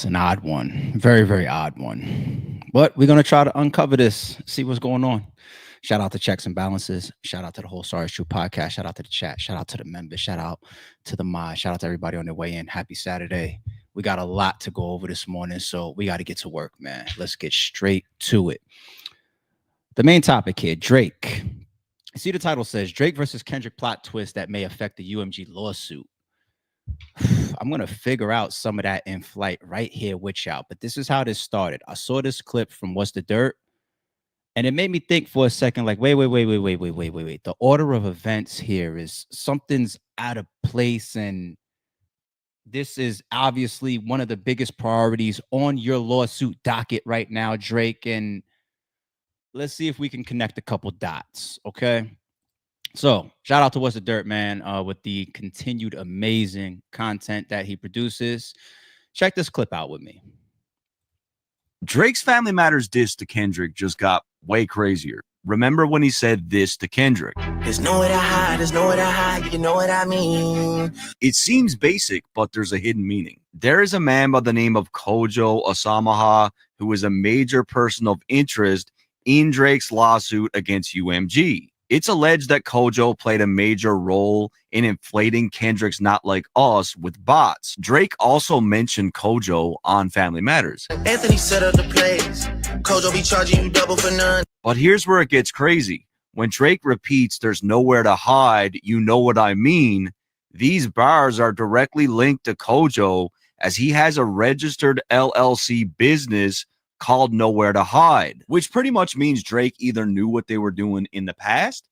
It's an odd one. Very, very odd one. But we're going to try to uncover this, see what's going on. Shout out to Checks and Balances. Shout out to the whole Sorry It's True podcast. Shout out to the chat. Shout out to the members. Shout out to the mod. Shout out to everybody on their way in. Happy Saturday. We got a lot to go over this morning, so we got to get to work, man. Let's get straight to it. The main topic here, Drake. See, the title says Drake versus Kendrick plot twist that may affect the UMG lawsuit. I'm going to figure out some of that in flight right here with y'all. But this is how this started. I saw this clip from What's the Dirt, and it made me think for a second, like, wait. The order of events here is something's out of place, and this is obviously one of the biggest priorities on your lawsuit docket right now, Drake. And let's see if we can connect a couple dots, okay? So shout out to What's the Dirt, man, with the continued amazing content that he produces. Check this clip out with me. Drake's Family Matters diss to Kendrick just got way crazier. Remember when he said this to Kendrick? There's nowhere to hide, there's nowhere to hide, you know what I mean? It seems basic, but there's a hidden meaning. There is a man by the name of Kojo Osamaha who is a major person of interest in Drake's lawsuit against UMG. It's alleged that Kojo played a major role in inflating Kendrick's Not Like Us with bots. Drake also mentioned Kojo on Family Matters. Anthony set up the place. Kojo be charging you double for none. But here's where it gets crazy. When Drake repeats, there's nowhere to hide, you know what I mean, these bars are directly linked to Kojo, as he has a registered LLC business called Nowhere to Hide, which pretty much means Drake either knew what they were doing in the past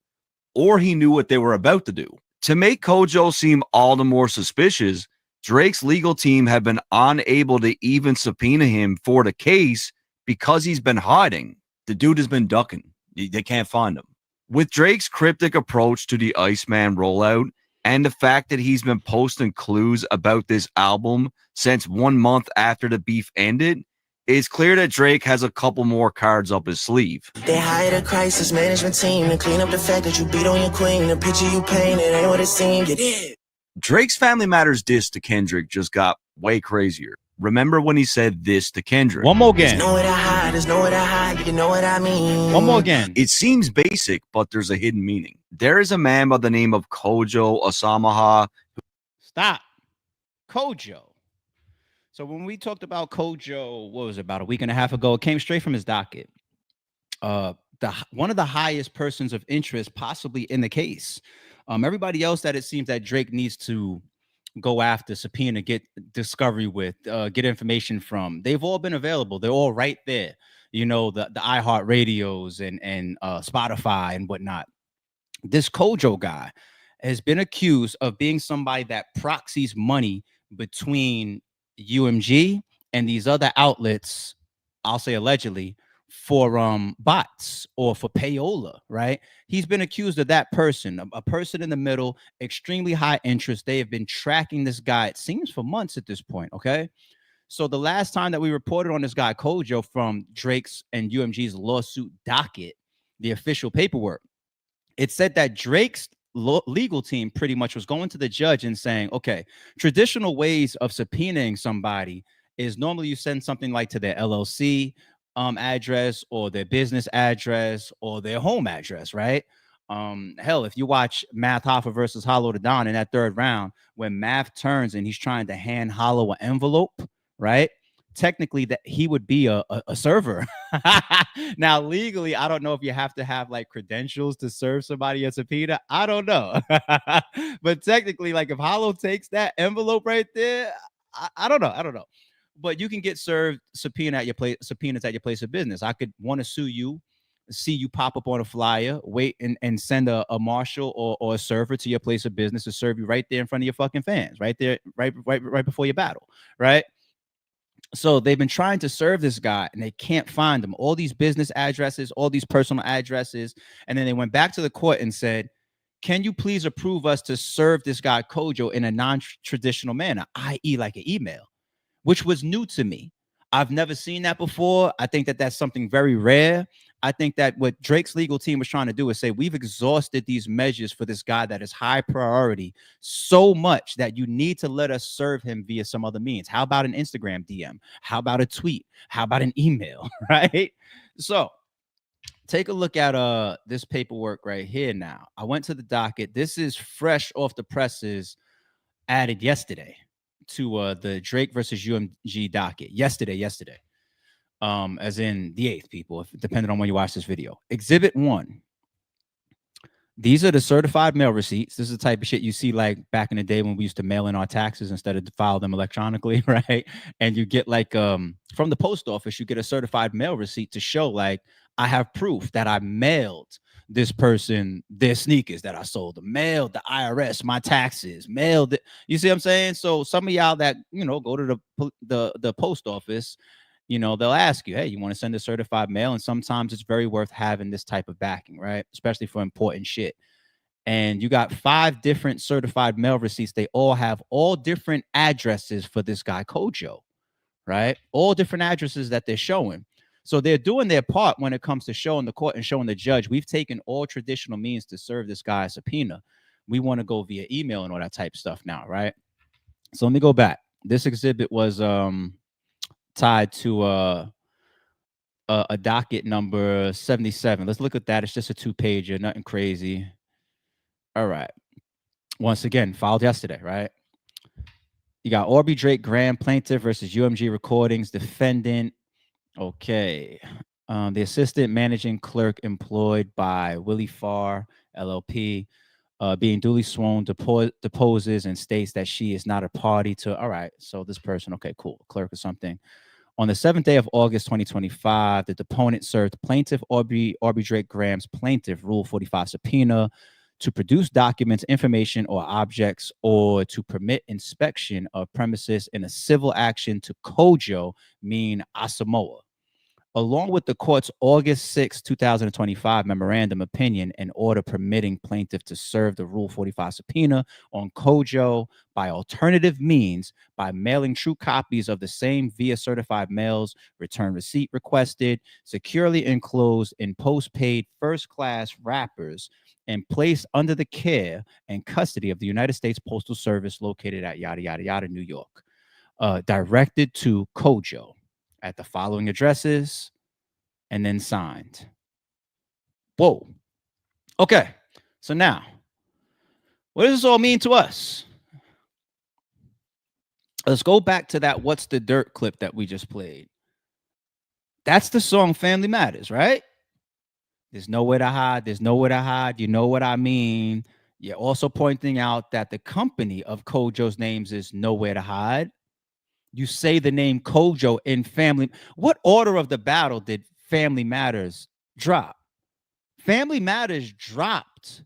or he knew what they were about to do. To make Kojo seem all the more suspicious, Drake's legal team have been unable to even subpoena him for the case because he's been hiding. The dude has been ducking. They can't find him. With Drake's cryptic approach to the Iceman rollout and the fact that he's been posting clues about this album since 1 month after the beef ended, it's clear that Drake has a couple more cards up his sleeve. They hired a crisis management team to clean up the fact that you beat on your queen. The picture you painted ain't what it seemed. You did. Drake's Family Matters diss to Kendrick just got way crazier. Remember when he said this to Kendrick? One more again. There's nowhere to hide, there's nowhere to hide, you know what I mean? One more again. It seems basic, but there's a hidden meaning. There is a man by the name of Kojo Osamaha. Stop. Kojo. So when we talked about Kojo, what was it, about a week and a half ago, it came straight from his docket. One of the highest persons of interest possibly in the case. Everybody else that it seems that Drake needs to go after, subpoena, get discovery with, get information from, they've all been available. They're all right there. You know, the iHeart radios and Spotify and whatnot. This Kojo guy has been accused of being somebody that proxies money between UMG and these other outlets, I'll say allegedly, for bots or for payola, right? He's been accused of that person, a person in the middle, extremely high interest. They have been tracking this guy, it seems, for months at this point, okay? So the last time that we reported on this guy, Kojo, from Drake's and UMG's lawsuit docket, the official paperwork, it said that Drake's legal team pretty much was going to the judge and saying, okay, traditional ways of subpoenaing somebody is normally you send something like to their LLC address or their business address or their home address, right? Hell, if you watch Math Hoffa versus Hollow the Don in that third round, when Math turns and he's trying to hand Hollow an envelope, right? Technically that he would be a server. Now legally, I don't know if you have to have like credentials to serve somebody a subpoena. I don't know. But technically, like if Hollow takes that envelope right there, I don't know. But you can get served subpoenas at your place of business. I could want to sue you, see you pop up on a flyer, wait and send a marshal or a server to your place of business to serve you right there in front of your fucking fans, right there, right before your battle, right? So they've been trying to serve this guy and they can't find him. All these business addresses, all these personal addresses. And then they went back to the court and said, can you please approve us to serve this guy Kojo in a non-traditional manner, i.e. like an email, which was new to me. I've never seen that before. I think that that's something very rare. I think that what Drake's legal team was trying to do is say, we've exhausted these measures for this guy that is high priority so much that you need to let us serve him via some other means. How about an Instagram DM? How about a tweet? How about an email? Right? So take a look at this paperwork right here now. I went to the docket. This is fresh off the presses, added yesterday to the Drake versus UMG docket. Yesterday. As in the 8th, people, depending on when you watch this video. Exhibit 1. These are the certified mail receipts. This is the type of shit you see like back in the day when we used to mail in our taxes instead of file them electronically, right? And you get like from the post office, you get a certified mail receipt to show like I have proof that I mailed this person their sneakers that I sold them, mailed the IRS my taxes, mailed it. You see what I'm saying? So some of y'all that go to the post office, they'll ask you, hey, you want to send a certified mail? And sometimes it's very worth having this type of backing, right? Especially for important shit. And you got 5 different certified mail receipts. They all have all different addresses for this guy, Kojo, right? All different addresses that they're showing. So they're doing their part when it comes to showing the court and showing the judge, we've taken all traditional means to serve this guy a subpoena. We want to go via email and all that type of stuff now, right? So let me go back. This exhibit was tied to a docket number 77. Let's look at that. It's just a 2-pager, nothing crazy. All right. Once again, filed yesterday, right? You got Aubrey Drake Graham, plaintiff versus UMG Recordings, defendant. Okay. The assistant managing clerk employed by Willie Farr, LLP, being duly sworn, deposes and states that she is not a party to. All right. So this person, okay, cool. Clerk or something. On the 7th day of August, 2025, the deponent served plaintiff Aubrey Drake Graham's plaintiff Rule 45 subpoena to produce documents, information, or objects, or to permit inspection of premises in a civil action to Kojo, mean Asamoah, along with the court's August 6, 2025 memorandum opinion and order permitting plaintiff to serve the Rule 45 subpoena on Kojo by alternative means by mailing true copies of the same via certified mails, return receipt requested, securely enclosed in postpaid first-class wrappers, and placed under the care and custody of the United States Postal Service located at yada, yada, yada, New York, directed to Kojo at the following addresses, and then signed. Whoa. Okay. So now, what does this all mean to us? Let's go back to that What's the Durk clip that we just played. That's the song Family Matters, right? There's nowhere to hide. There's nowhere to hide. You know what I mean? You're also pointing out that the company of Kojo's names is Nowhere to Hide. You say the name Kojo in Family. What order of the battle did Family Matters drop? Family Matters dropped,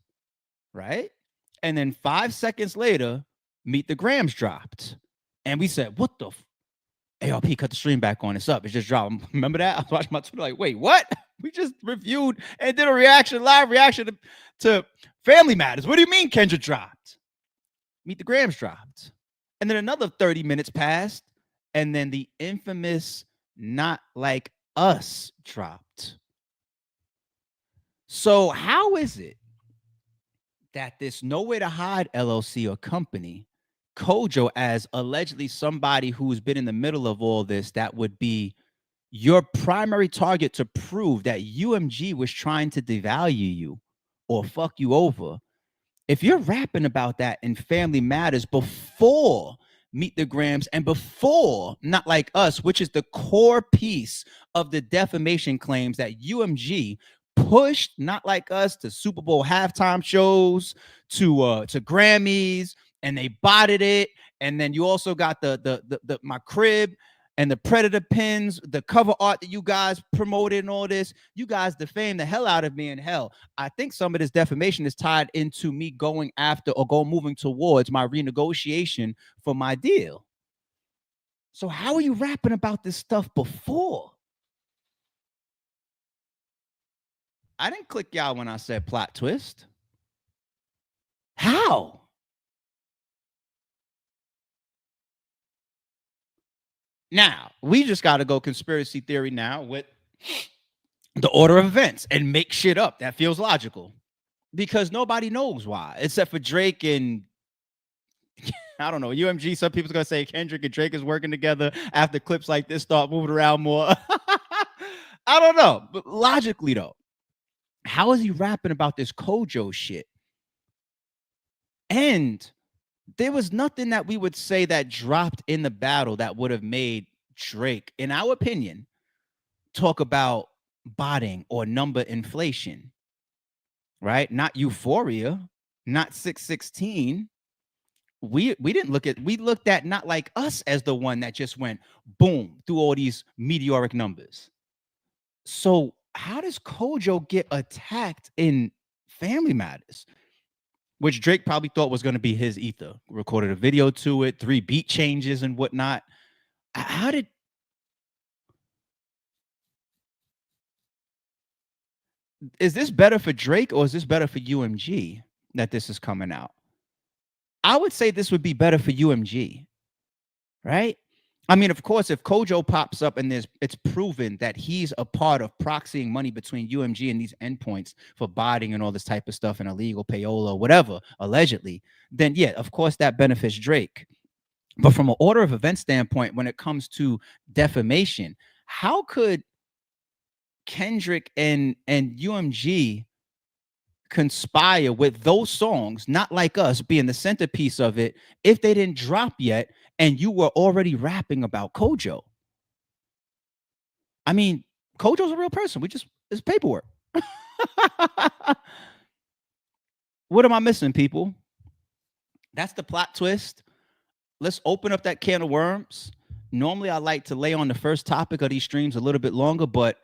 right? And then 5 seconds later, Meet the Grams dropped. And we said, what the ARP, cut the stream back on. It's up. It's just dropped. Remember that? I was watching my Twitter like, wait, what? We just reviewed and did a live reaction to Family Matters. What do you mean Kendrick dropped? Meet the Grams dropped. And then another 30 minutes passed. And then the infamous Not Like Us dropped. So how is it that this Nowhere to Hide LLC or company, Kojo, as allegedly somebody who's been in the middle of all this, that would be your primary target to prove that UMG was trying to devalue you or fuck you over? If you're rapping about that in Family Matters before Meet the Grams and before Not Like Us, which is the core piece of the defamation claims that UMG pushed Not Like Us to Super Bowl halftime shows, to Grammys, and they botted it. And then you also got the My Crib and the Predator pins, the cover art that you guys promoted and all this. You guys defamed the hell out of me in hell. I think some of this defamation is tied into me going after or moving towards my renegotiation for my deal. So how are you rapping about this stuff before? I didn't click y'all when I said plot twist. How? Now, we just got to go conspiracy theory now with the order of events and make shit up that feels logical because nobody knows why except for Drake and I don't know, UMG. Some people's gonna say Kendrick and Drake is working together after clips like this start moving around more. I don't know, but logically though, how is he rapping about this Kojo shit? And there was nothing that we would say that dropped in the battle that would have made Drake, in our opinion, talk about botting or number inflation, right? Not Euphoria, not 616. We didn't look at, we looked at not like us as the one that just went boom through all these meteoric numbers. So how does Kojo get attacked in Family Matters, which Drake probably thought was going to be his ether? Recorded a video to it, 3 beat changes and whatnot. How did, is this better for Drake or is this better for UMG that this is coming out? I would say this would be better for UMG, right? I mean, of course, if Kojo pops up and it's proven that he's a part of proxying money between UMG and these endpoints for botting and all this type of stuff and illegal payola or whatever, allegedly, then yeah, of course that benefits Drake. But from an order of events standpoint, when it comes to defamation, how could Kendrick and UMG conspire with those songs, not like us being the centerpiece of it, if they didn't drop yet and you were already rapping about Kojo? I mean, Kojo's a real person. It's paperwork. What am I missing, people? That's the plot twist. Let's open up that can of worms. Normally, I like to lay on the first topic of these streams a little bit longer, but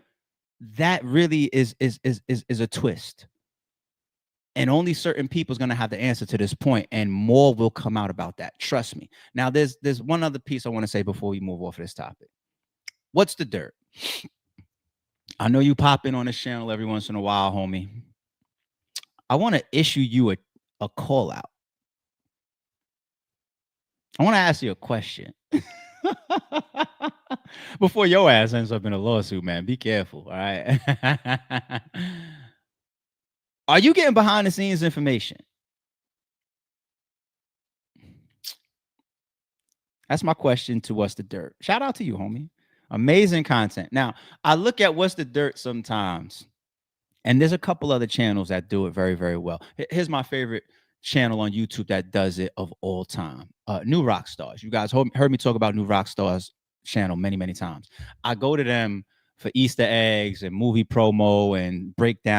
that really is a twist. And only certain people's going to have the answer to this point, and more will come out about that. Trust me. Now, there's one other piece I want to say before we move off of this topic. What's the dirt? I know you pop in on this channel every once in a while, homie. I want to issue you a call out. I want to ask you a question. Before your ass ends up in a lawsuit, man, be careful, all right? Are you getting behind the scenes information? That's my question to What's the Dirt. Shout out to you, homie. Amazing content. Now, I look at What's the Dirt sometimes, and there's a couple other channels that do it very, very well. Here's my favorite channel on YouTube that does it of all time. New Rockstars. You guys heard me talk about New Rockstars channel many, many times. I go to them for Easter eggs and movie promo and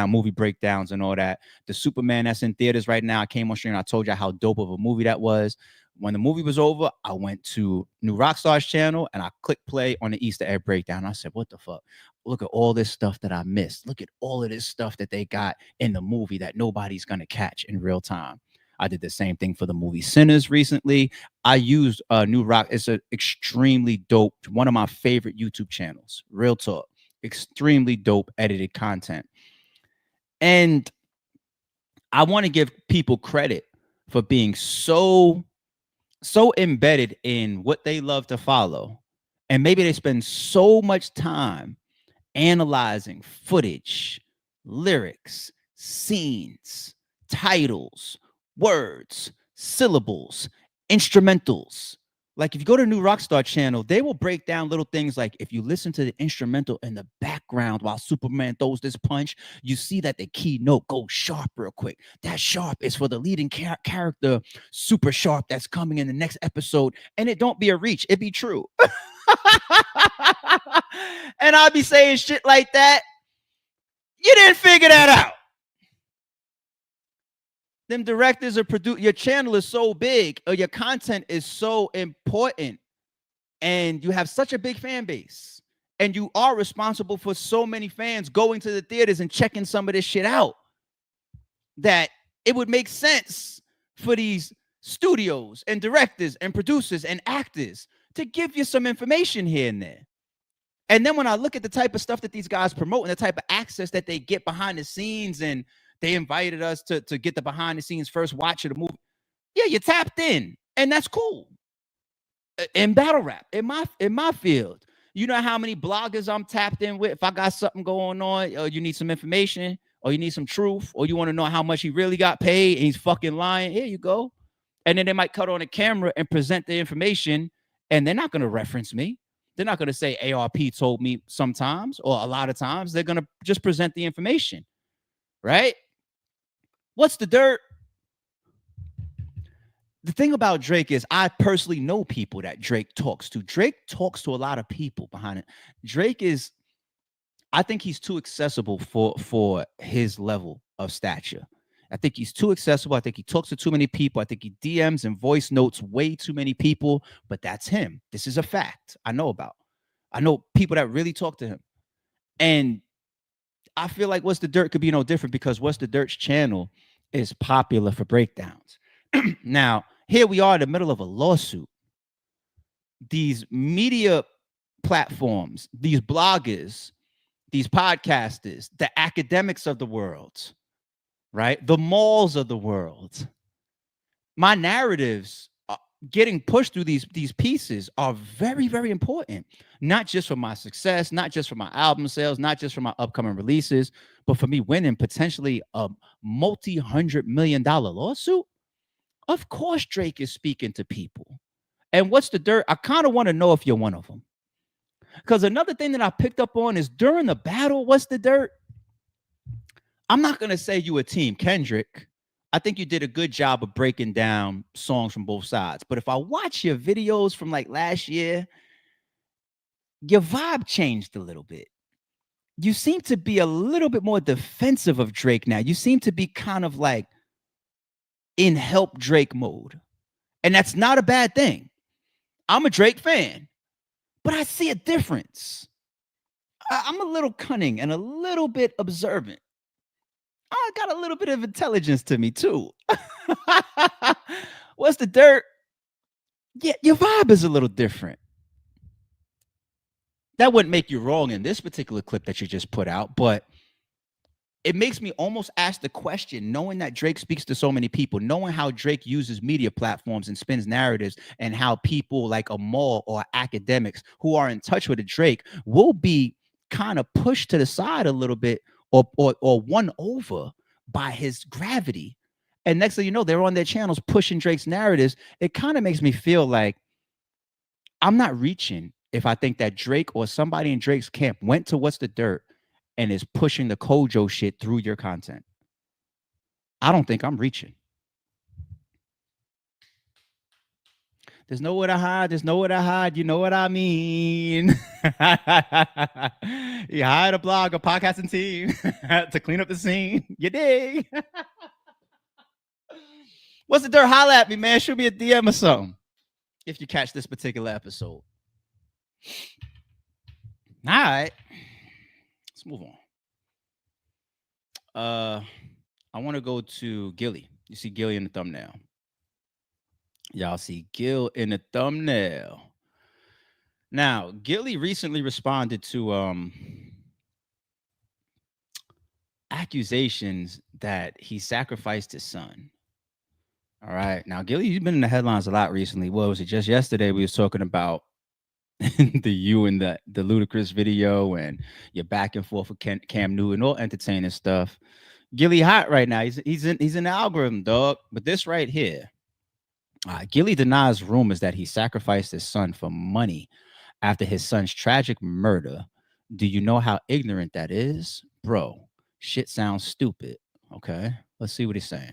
movie breakdowns and all that. The Superman that's in theaters right now, I came on stream and I told you how dope of a movie that was. When the movie was over, I went to New Rockstars channel and I clicked play on the Easter egg breakdown. I said, what the fuck? Look at all this stuff that I missed. Look at all of this stuff that they got in the movie that nobody's going to catch in real time. I did the same thing for the movie Sinners recently. I used New Rock. It's an extremely dope, one of my favorite YouTube channels. Real talk. Extremely dope edited content. And I want to give people credit for being so embedded in what they love to follow. And maybe they spend so much time analyzing footage, lyrics, scenes, titles, words, syllables, instrumentals. Like if you go to New Rockstar channel, they will break down little things like if you listen to the instrumental in the background while Superman throws this punch, you see that the key note goes sharp real quick. That sharp is for the leading character, Super Sharp, that's coming in the next episode. And it don't be a reach, it be true. And I'll be saying shit like that. You didn't figure that out. Them directors or your channel is so big or your content is so important and you have such a big fan base and you are responsible for so many fans going to the theaters and checking some of this shit out that it would make sense for these studios and directors and producers and actors to give you some information here and there. And then when I look at the type of stuff that these guys promote and the type of access that they get behind the scenes, and they invited us to get the behind the scenes first watch of the movie. Yeah, you tapped in and that's cool. in battle rap, in my field. You know how many bloggers I'm tapped in with? If I got something going on, or you need some information, or you need some truth, or you want to know how much he really got paid and he's fucking lying, here you go. And then they might cut on a camera and present the information, and they're not going to reference me. They're not going to say ARP told me sometimes, or a lot of times. They're going to just present the information, right? What's the dirt? The thing about Drake is I personally know people that Drake talks to. Drake talks to a lot of people behind it. Drake is, I think he's too accessible for his level of stature. I think he's too accessible. I think he talks to too many people. I think he DMs and voice notes way too many people, but that's him. This is a fact I know about. I know people that really talk to him. And I feel like What's the Dirt could be no different because What's the Dirt's channel is popular for breakdowns. Now, here we are in the middle of a lawsuit. These media platforms, these bloggers, these podcasters, the academics of the world, right? The malls of the world. My narratives getting pushed through these pieces are very, very important. Not just for my success, not just for my album sales, not just for my upcoming releases, but for me winning potentially a multi-$100-million lawsuit. Of course, Drake is speaking to people. And What's the Dirt? I kind of want to know if you're one of them. Because another thing that I picked up on is during the battle, What's the Dirt? I'm not going to say you a team Kendrick. I think you did a good job of breaking down songs from both sides. But if I watch your videos from like last year, your vibe changed a little bit. You seem to be a little bit more defensive of Drake now. You seem to be kind of like in help Drake mode. And that's not a bad thing. I'm a Drake fan, but I see a difference. I'm a little cunning and a little bit observant. I got a little bit of intelligence to me too. What's the Dirt? Yeah, your vibe is a little different. That wouldn't make you wrong in this particular clip that you just put out, but it makes me almost ask the question, knowing that Drake speaks to so many people, knowing how Drake uses media platforms and spins narratives, and how people like a mall or academics who are in touch with a Drake will be kind of pushed to the side a little bit or won over by his gravity. And next thing you know, they're on their channels pushing Drake's narratives. It kind of makes me feel like I'm not reaching if I think that Drake or somebody in Drake's camp went to What's the Dirt and is pushing the Kojo shit through your content. I don't think I'm reaching. There's nowhere to hide. There's nowhere to hide. You know what I mean? You hired a blog, a podcasting team to clean up the scene. You dig? What's the Dirt? Holla at me, man. Shoot me a DM or something if you catch this particular episode. All right. Let's move on. I want to go to Gillie. You see Gillie in the thumbnail. Y'all see Gil in the thumbnail. Now, Gillie recently responded to accusations that he sacrificed his son. All right. Now, Gillie, you've been in the headlines a lot recently. What was it? Just yesterday, we was talking about you and the Ludacris video and your back and forth with Cam Newton, all entertaining stuff. Gillie hot right now. He's in the algorithm, dog. But this right here, Gillie denies rumors that he sacrificed his son for money after his son's tragic murder. Do you know how ignorant that is? Bro, shit sounds stupid. Okay, let's see what he's saying.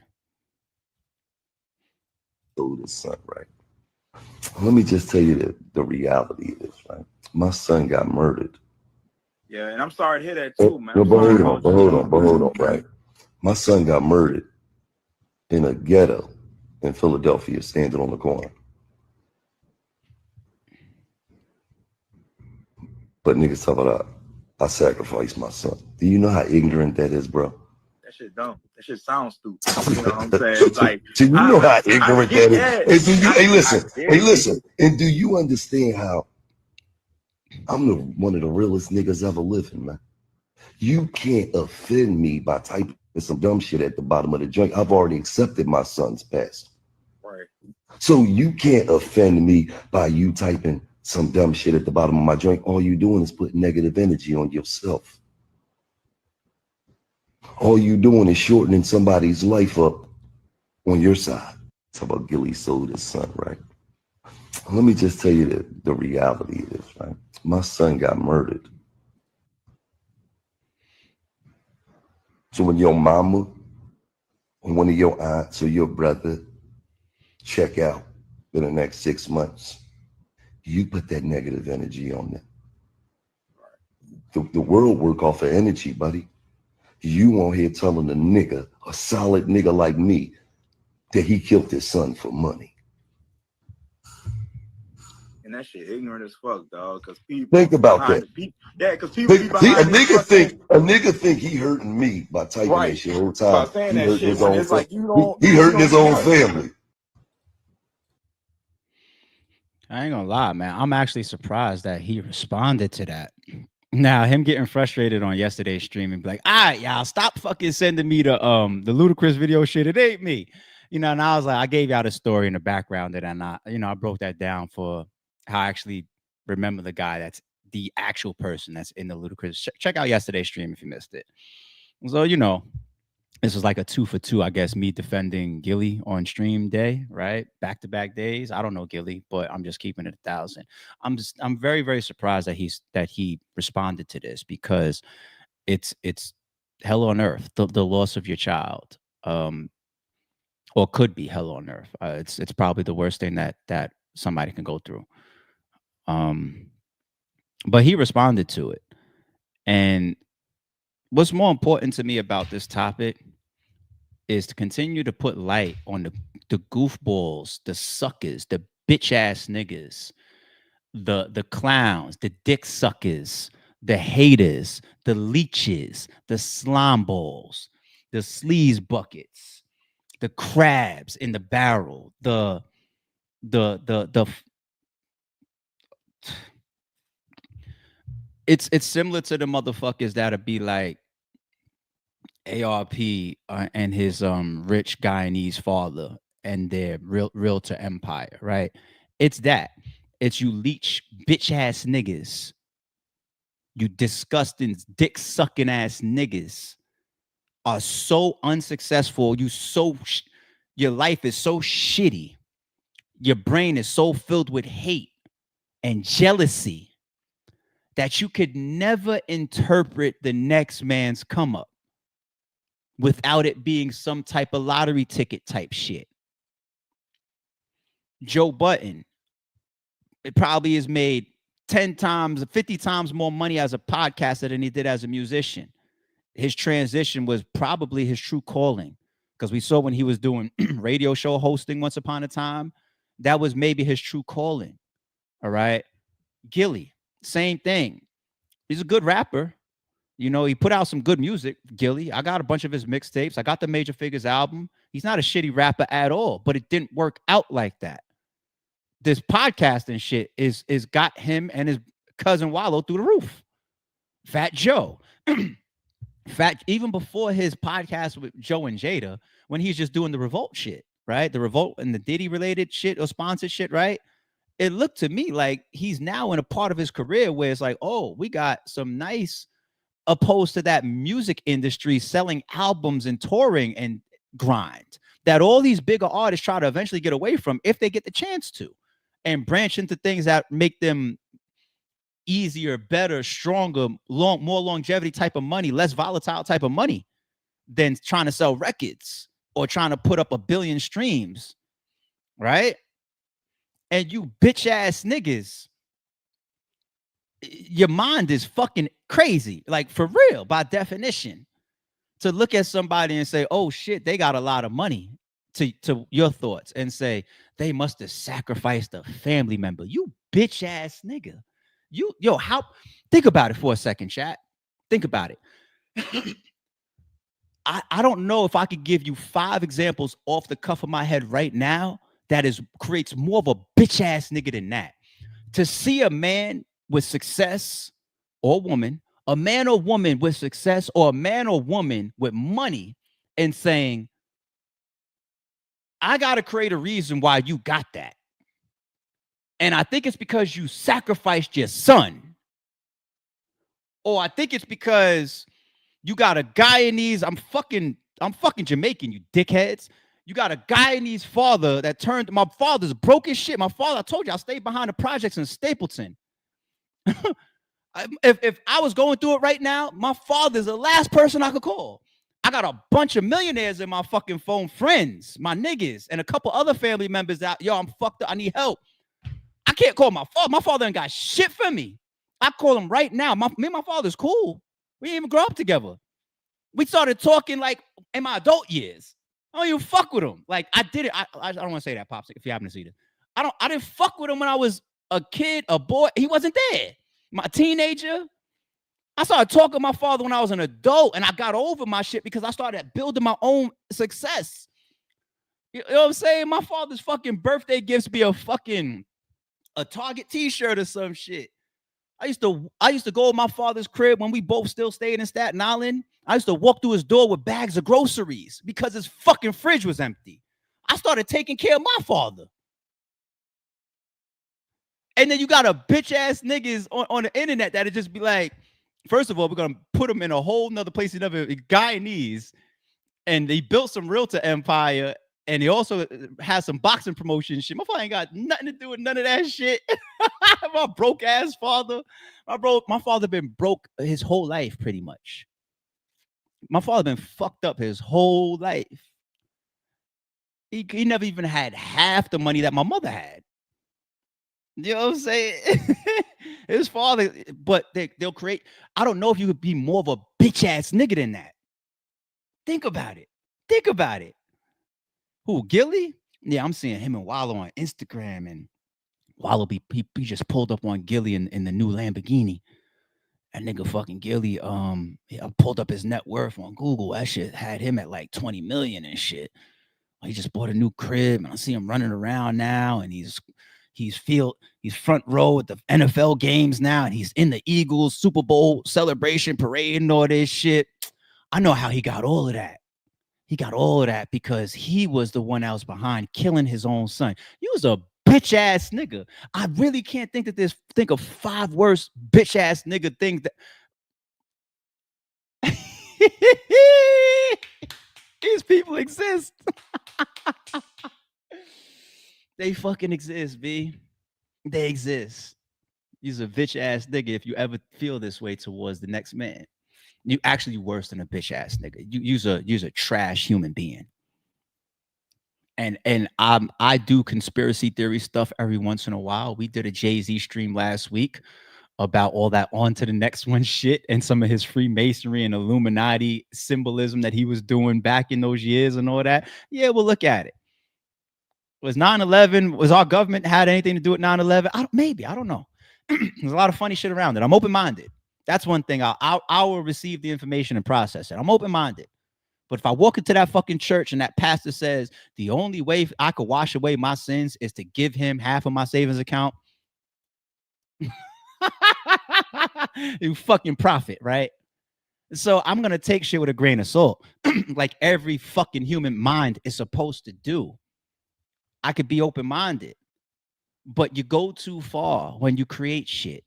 His son, right? Let me just tell you the reality is, right? My son got murdered. Yeah, and I'm sorry to hear that too, man. But hold on, right? My son got murdered in a ghetto in Philadelphia, standing on the corner. But niggas talk about I sacrificed my son. Do you know how ignorant that is, bro? That shit dumb. That shit sounds stupid. You know what I'm saying? Like, do you know how ignorant that is? And do you, hey, listen. And do you understand how I'm one of the realest niggas ever living, man? You can't offend me by typing some dumb shit at the bottom of the joint. I've already accepted my son's past. Right. So you can't offend me by you typing some dumb shit at the bottom of my drink. All you doing is putting negative energy on yourself. All you doing is shortening somebody's life up on your side. Talk about Gillie sold his son, right? Let me just tell you the reality of this, right? My son got murdered. So when your mama or one of your aunts or your brother check out in the next 6 months, you put that negative energy on them. The world work off of energy, buddy. You on here telling a nigga, a solid nigga like me, that he killed his son for money. And that shit ignorant as fuck, dog. Cause people think about that. Cause people be behind a nigga think he hurting me by typing that shit all the time. saying He that hurting shit his when own it's like you don't. he hurting his own family. I ain't gonna lie, man. I'm actually surprised that he responded to that. Now, him getting frustrated on yesterday's stream and be like, all right, y'all, stop fucking sending me the ludicrous video shit. It ain't me. You know, and I was like, I gave y'all the story in the background that I broke that down for how I actually remember the guy that's the actual person that's in the ludicrous. Check out yesterday's stream if you missed it. So, this was like a 2 for 2, I guess, me defending Gillie on stream day, right? Back-to-back days. I don't know Gillie, but I'm just keeping it 1,000. I'm very, very surprised that he responded to this, because it's hell on earth, the loss of your child, or could be hell on earth. It's probably the worst thing that somebody can go through. But he responded to it. And what's more important to me about this topic is to continue to put light on the goofballs, the suckers, the bitch ass niggas, the clowns, the dick suckers, the haters, the leeches, the slime balls, the sleaze buckets, the crabs in the barrel, it's similar to the motherfuckers that'll be like ARP and his rich Guyanese father and their real to empire, right? It's that. It's you leech bitch ass niggas, you disgusting dick sucking ass niggas are so unsuccessful. Your life is so shitty. Your brain is so filled with hate and jealousy that you could never interpret the next man's come up without it being some type of lottery ticket type shit. Joe Budden, it probably has made 10 times, 50 times more money as a podcaster than he did as a musician. His transition was probably his true calling, because we saw when he was doing radio show hosting once upon a time, that was maybe his true calling. All right. Gillie, same thing. He's a good rapper. He put out some good music, Gillie. I got a bunch of his mixtapes. I got the Major Figures album. He's not a shitty rapper at all, but it didn't work out like that. This podcasting shit is got him and his cousin Wallow through the roof. Fat Joe. Even before his podcast with Joe and Jada, when he's just doing the Revolt shit, right? The Revolt and the Diddy related shit or sponsored shit, right? It looked to me like he's now in a part of his career where it's like, oh, we got some nice, opposed to that music industry selling albums and touring and grind that all these bigger artists try to eventually get away from if they get the chance to, and branch into things that make them easier, better, stronger, more longevity type of money, less volatile type of money than trying to sell records or trying to put up 1 billion streams, right? And you bitch ass niggas, your mind is fucking crazy, like for real, by definition, to look at somebody and say, oh shit, they got a lot of money, to your thoughts, and say they must have sacrificed a family member. You bitch ass nigga. How? Think about it for a second, chat. Think about it. I don't know if I could give you 5 examples off the cuff of my head right now that creates more of a bitch ass nigga than that. To see a man with success, or woman, a man or woman with success, or a man or woman with money, and saying, I got to create a reason why you got that. And I think it's because you sacrificed your son. Or I think it's because you got a Guyanese, I'm fucking Jamaican, you dickheads. You got a Guyanese father that turned, my father's broke as shit. My father, I told you, I stayed behind the projects in Stapleton. If I was going through it right now, my father's the last person I could call. I got a bunch of millionaires in my fucking phone, friends, my niggas, and a couple other family members out. Yo, I'm fucked up. I need help. I can't call my father. My father ain't got shit for me. I call him right now. Me and my father's cool. We didn't even grow up together. We started talking like in my adult years. I don't even fuck with him. Like I did it. I don't want to say that, Pops, if you happen to see this. I didn't fuck with him when I was a kid, a boy. He wasn't there. My teenager. I started talking to my father when I was an adult, and I got over my shit because I started building my own success. You know what I'm saying? My father's fucking birthday gifts be a Target t-shirt or some shit. I used to go to my father's crib when we both still stayed in Staten Island. I used to walk through his door with bags of groceries because his fucking fridge was empty. I started taking care of my father. And then you got a bitch ass niggas on the internet that'll just be like, first of all, we're gonna put him in a whole nother place. He never Guyanese, and they built some realtor empire, and he also has some boxing promotion shit. My father ain't got nothing to do with none of that shit. My broke ass father, my father been broke his whole life, pretty much. My father been fucked up his whole life. He never even had half the money that my mother had. You know what I'm saying? His father, but they'll create. I don't know if you could be more of a bitch ass nigga than that. Think about it. Think about it. Who, Gillie? Yeah, I'm seeing him and Wallow on Instagram, and Wallow he just pulled up on Gillie in the new Lamborghini. That nigga fucking Gillie, I pulled up his net worth on Google. That shit had him at like 20 million and shit. He just bought a new crib, and I see him running around now, and he's front row at the NFL games now, and he's in the Eagles Super Bowl celebration parade and all this shit. I know how he got all of that. He got all of that because he was the one that was behind killing his own son. You was a bitch ass nigga. I really can't think of 5 worse bitch ass nigga things that these people exist. They fucking exist, B. They exist. You's a bitch ass nigga if you ever feel this way towards the next man. You actually worse than a bitch ass nigga. You's a trash human being. And I do conspiracy theory stuff every once in a while. We did a Jay-Z stream last week about all that on to the next one shit and some of his Freemasonry and Illuminati symbolism that he was doing back in those years and all that. Yeah, we'll look at it. Was 9/11, was our government had anything to do with 9/11? Maybe, I don't know. There's a lot of funny shit around it. I'm open-minded. That's one thing. I will receive the information and process it. I'm open-minded. But if I walk into that fucking church and that pastor says the only way I could wash away my sins is to give him half of my savings account, you fucking prophet, right? So I'm going to take shit with a grain of salt, like every fucking human mind is supposed to do. I could be open-minded, but you go too far when you create shit.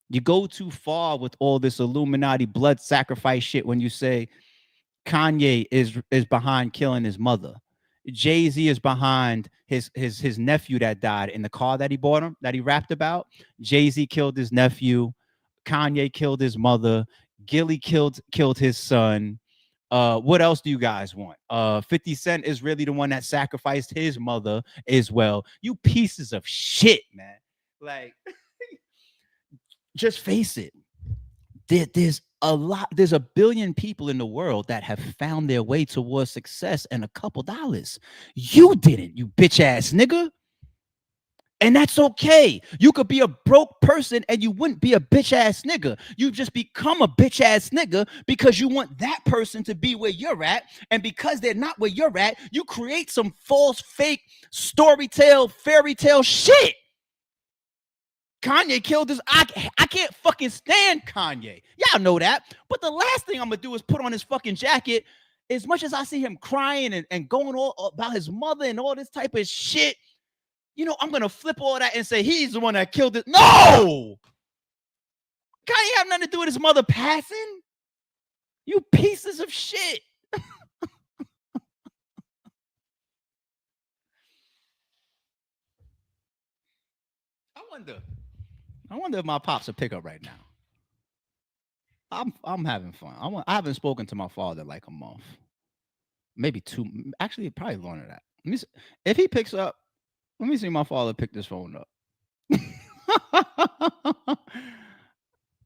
You go too far with all this Illuminati blood sacrifice shit when you say Kanye is behind killing his mother. Jay-Z is behind his nephew that died in the car that he bought him, that he rapped about. Jay-Z killed his nephew. Kanye killed his mother. Gillie killed his son. What else do you guys want? 50 Cent is really the one that sacrificed his mother as well. You pieces of shit, man. Like, just face it. There's a billion people in the world that have found their way towards success and a couple dollars. You didn't, you bitch ass nigga. And that's okay. You could be a broke person and you wouldn't be a bitch ass nigga. You just become a bitch ass nigga because you want that person to be where you're at. And because they're not where you're at, you create some false, fake fairy tale shit. Kanye killed his. I can't fucking stand Kanye. Y'all know that. But the last thing I'm gonna do is put on his fucking jacket as much as I see him crying and going all about his mother and all this type of shit, you know, I'm gonna flip all that and say he's the one that killed it. No, Kanye have nothing to do with his mother passing. You pieces of shit. I wonder if my pops will pick up right now. I'm having fun. I haven't spoken to my father in like a month, maybe 2. Actually, probably longer than that. Let me see. If he picks up, let me see my father pick this phone up.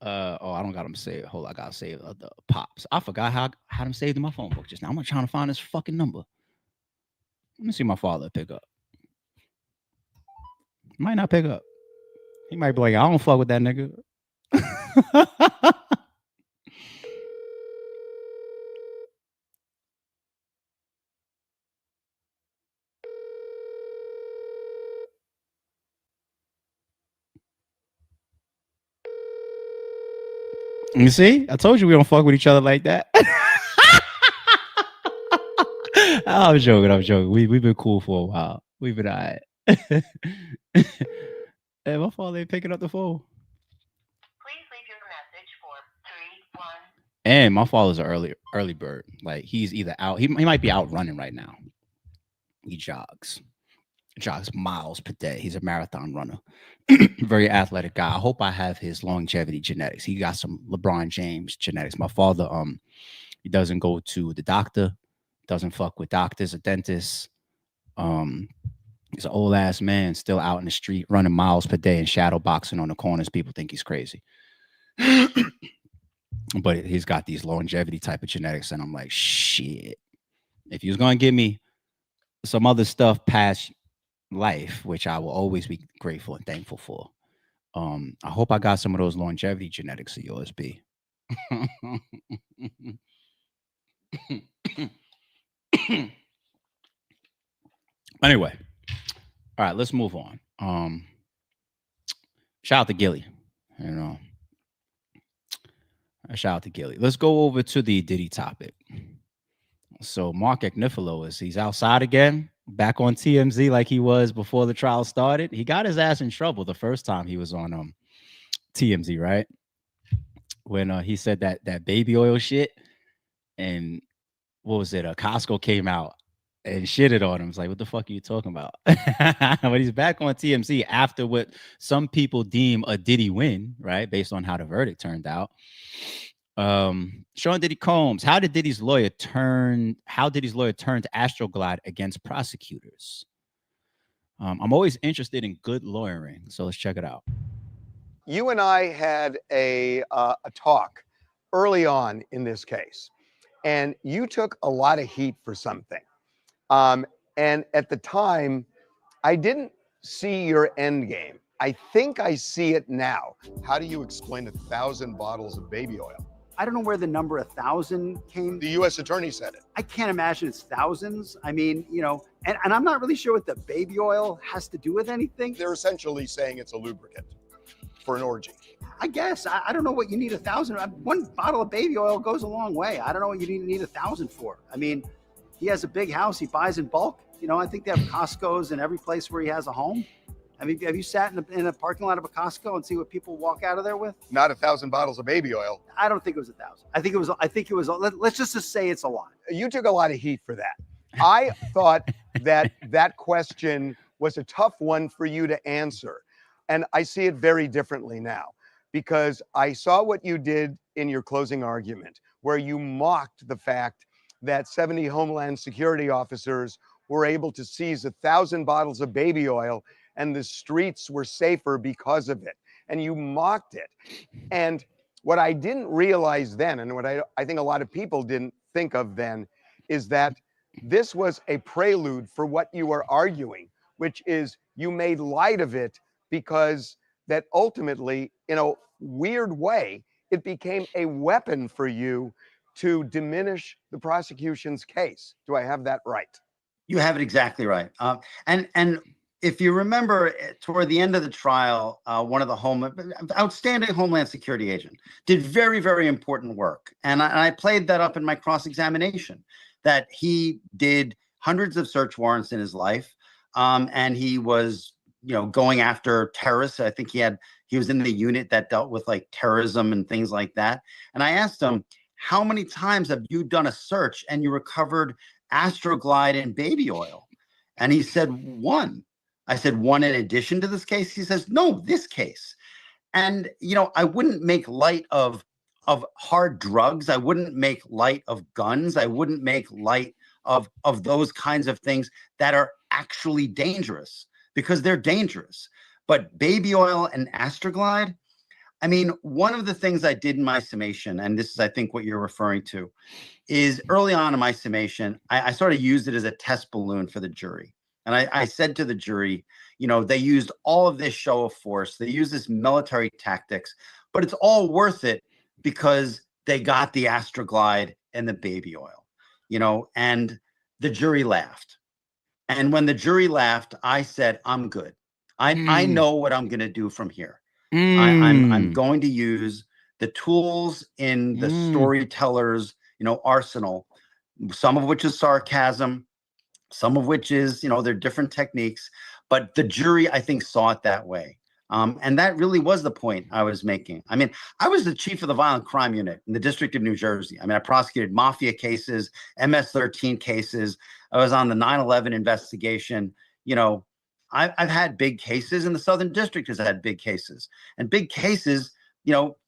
Oh, I don't got him saved. Hold on, I gotta save the pops. I forgot how I had him saved in my phone book just now. I'm trying to find his fucking number. Let me see my father pick up. Might not pick up. He might be like, I don't fuck with that nigga. You see? I told you we don't fuck with each other like that. I'm joking. We've been cool for a while. We've been all right. Hey, my father ain't picking up the phone. Please leave your message for 31. And my father's an early bird. Like he's either out, he might be out running right now. He jogs miles per day. He's a marathon runner. Very athletic guy. I hope I have his longevity genetics. He got some LeBron James genetics. My father, he doesn't go to the doctor, doesn't fuck with doctors or dentists. He's an old ass man still out in the street running miles per day and shadow boxing on the corners. People think he's crazy. But he's got these longevity type of genetics. And I'm like, shit. If he was going to give me some other stuff past life, which I will always be grateful and thankful for, I hope I got some of those longevity genetics of yours, B. Anyway. All right, let's move on. Shout out to Gillie. You know, shout out to Gillie. Let's go over to the Diddy topic. So Mark Agnifilo he's outside again, back on TMZ like he was before the trial started. He got his ass in trouble the first time he was on TMZ, right? When he said that baby oil shit, and what was it? Costco came out and shitted on him. It's like, what the fuck are you talking about? But he's back on TMZ after what some people deem a Diddy win, right? Based on how the verdict turned out. Sean Diddy Combs, how did Diddy's lawyer turn to Astroglide against prosecutors? I'm always interested in good lawyering, so let's check it out. You and I had a talk early on in this case, and you took a lot of heat for something. And at the time, I didn't see your end game. I think I see it now. How do you explain 1,000 bottles of baby oil? I don't know where the number 1,000 came. The U.S. attorney said it. I can't imagine it's thousands. I mean, you know, and I'm not really sure what the baby oil has to do with anything. They're essentially saying it's a lubricant for an orgy. I guess. I don't know what you need 1,000. One bottle of baby oil goes a long way. I don't know what you need 1,000 for. I mean, he has a big house. He buys in bulk. You know, I think they have Costco's in every place where he has a home. I mean, have you sat in a parking lot of a Costco and see what people walk out of there with? Not 1,000 bottles of baby oil. I don't think it was 1,000. I think it was. Let's just say it's a lot. You took a lot of heat for that. I thought that question was a tough one for you to answer. And I see it very differently now, because I saw what you did in your closing argument, where you mocked the fact that 70 Homeland Security officers were able to seize 1,000 bottles of baby oil, and the streets were safer because of it. And you mocked it. And what I didn't realize then, and what I think a lot of people didn't think of then, is that this was a prelude for what you were arguing, which is you made light of it because that ultimately, in a weird way, it became a weapon for you to diminish the prosecution's case. Do I have that right? You have it exactly right. And if you remember, toward the end of the trial, one of the outstanding Homeland Security agent did very, very important work. And I played that up in my cross-examination. that he did hundreds of search warrants in his life, and he was, going after terrorists. I think he was in the unit that dealt with like terrorism and things like that. And I asked him, how many times have you done a search and you recovered Astroglide and baby oil? And he said, one. I said, one in addition to this case? He says, no, this case. And, I wouldn't make light of hard drugs. I wouldn't make light of guns. I wouldn't make light of those kinds of things that are actually dangerous, because they're dangerous. But baby oil and Astroglide, I mean, one of the things I did in my summation, and this is, I think, what you're referring to, is early on in my summation, I sort of used it as a test balloon for the jury. And I said to the jury, they used all of this show of force. They used this military tactics, but it's all worth it because they got the Astroglide and the baby oil, and the jury laughed. And when the jury laughed, I said, I'm good. I know what I'm going to do from here. I'm going to use the tools in the storyteller's, arsenal, some of which is sarcasm, some of which is, they're different techniques. But the jury, I think, saw it that way. And that really was the point I was making. I mean, I was the chief of the violent crime unit in the District of New Jersey. I mean, I prosecuted mafia cases, MS-13 cases. I was on the 9/11 investigation. I've had big cases, and the Southern District has had big cases. And big cases,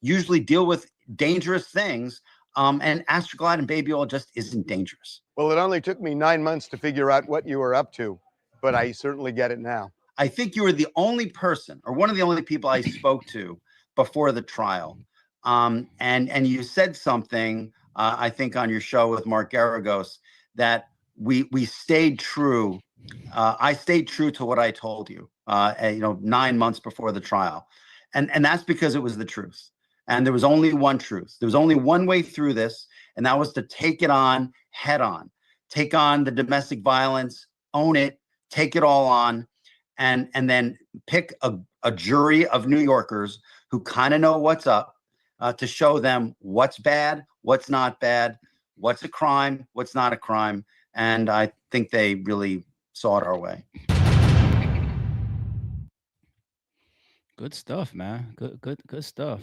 usually deal with dangerous things. And Astroglide and baby oil just isn't dangerous. Well, it only took me 9 months to figure out what you were up to, but I certainly get it now. I think you were the only person, or one of the only people I spoke to before the trial. And you said something, I think, on your show with Mark Garagos, that we stayed true. I stayed true to what I told you, 9 months before the trial. And that's because it was the truth. And there was only one truth. There was only one way through this, and that was to take it on head on, take on the domestic violence, own it, take it all on, and then pick a jury of New Yorkers who kind of know what's up, to show them what's bad, what's not bad, what's a crime, what's not a crime. And I think they really saw it our way. Good stuff, man. Good stuff.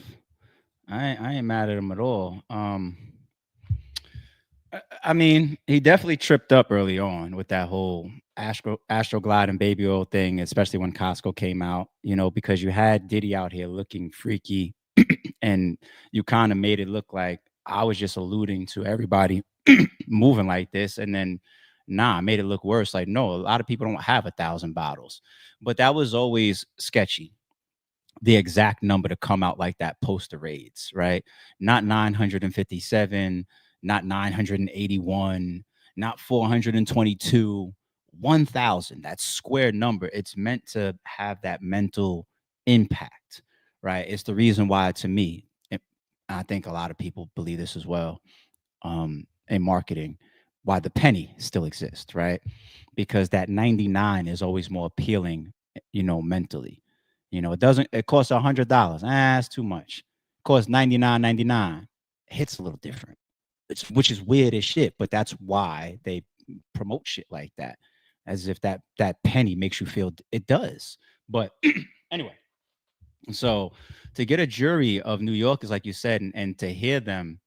I ain't mad at him at all. I mean, he definitely tripped up early on with that whole Astroglide and baby oil thing, especially when Costco came out, because you had Diddy out here looking freaky and you kind of made it look like I was just alluding to everybody moving like this. And then, I made it look worse. Like, no, a lot of people don't have 1,000 bottles, but that was always sketchy. The exact number to come out like that post the raids, right? Not 957, not 981, not 422, 1,000. That square number. It's meant to have that mental impact, right? It's the reason why, to me, I think a lot of people believe this as well, in marketing, why the penny still exists, right? Because that 99 is always more appealing, mentally. It costs $100. That's too much. It costs $99.99. Hits a little different. Which is weird as shit, but that's why they promote shit like that, as if that penny makes you feel it does. But anyway, so to get a jury of New Yorkers, like you said, and to hear them,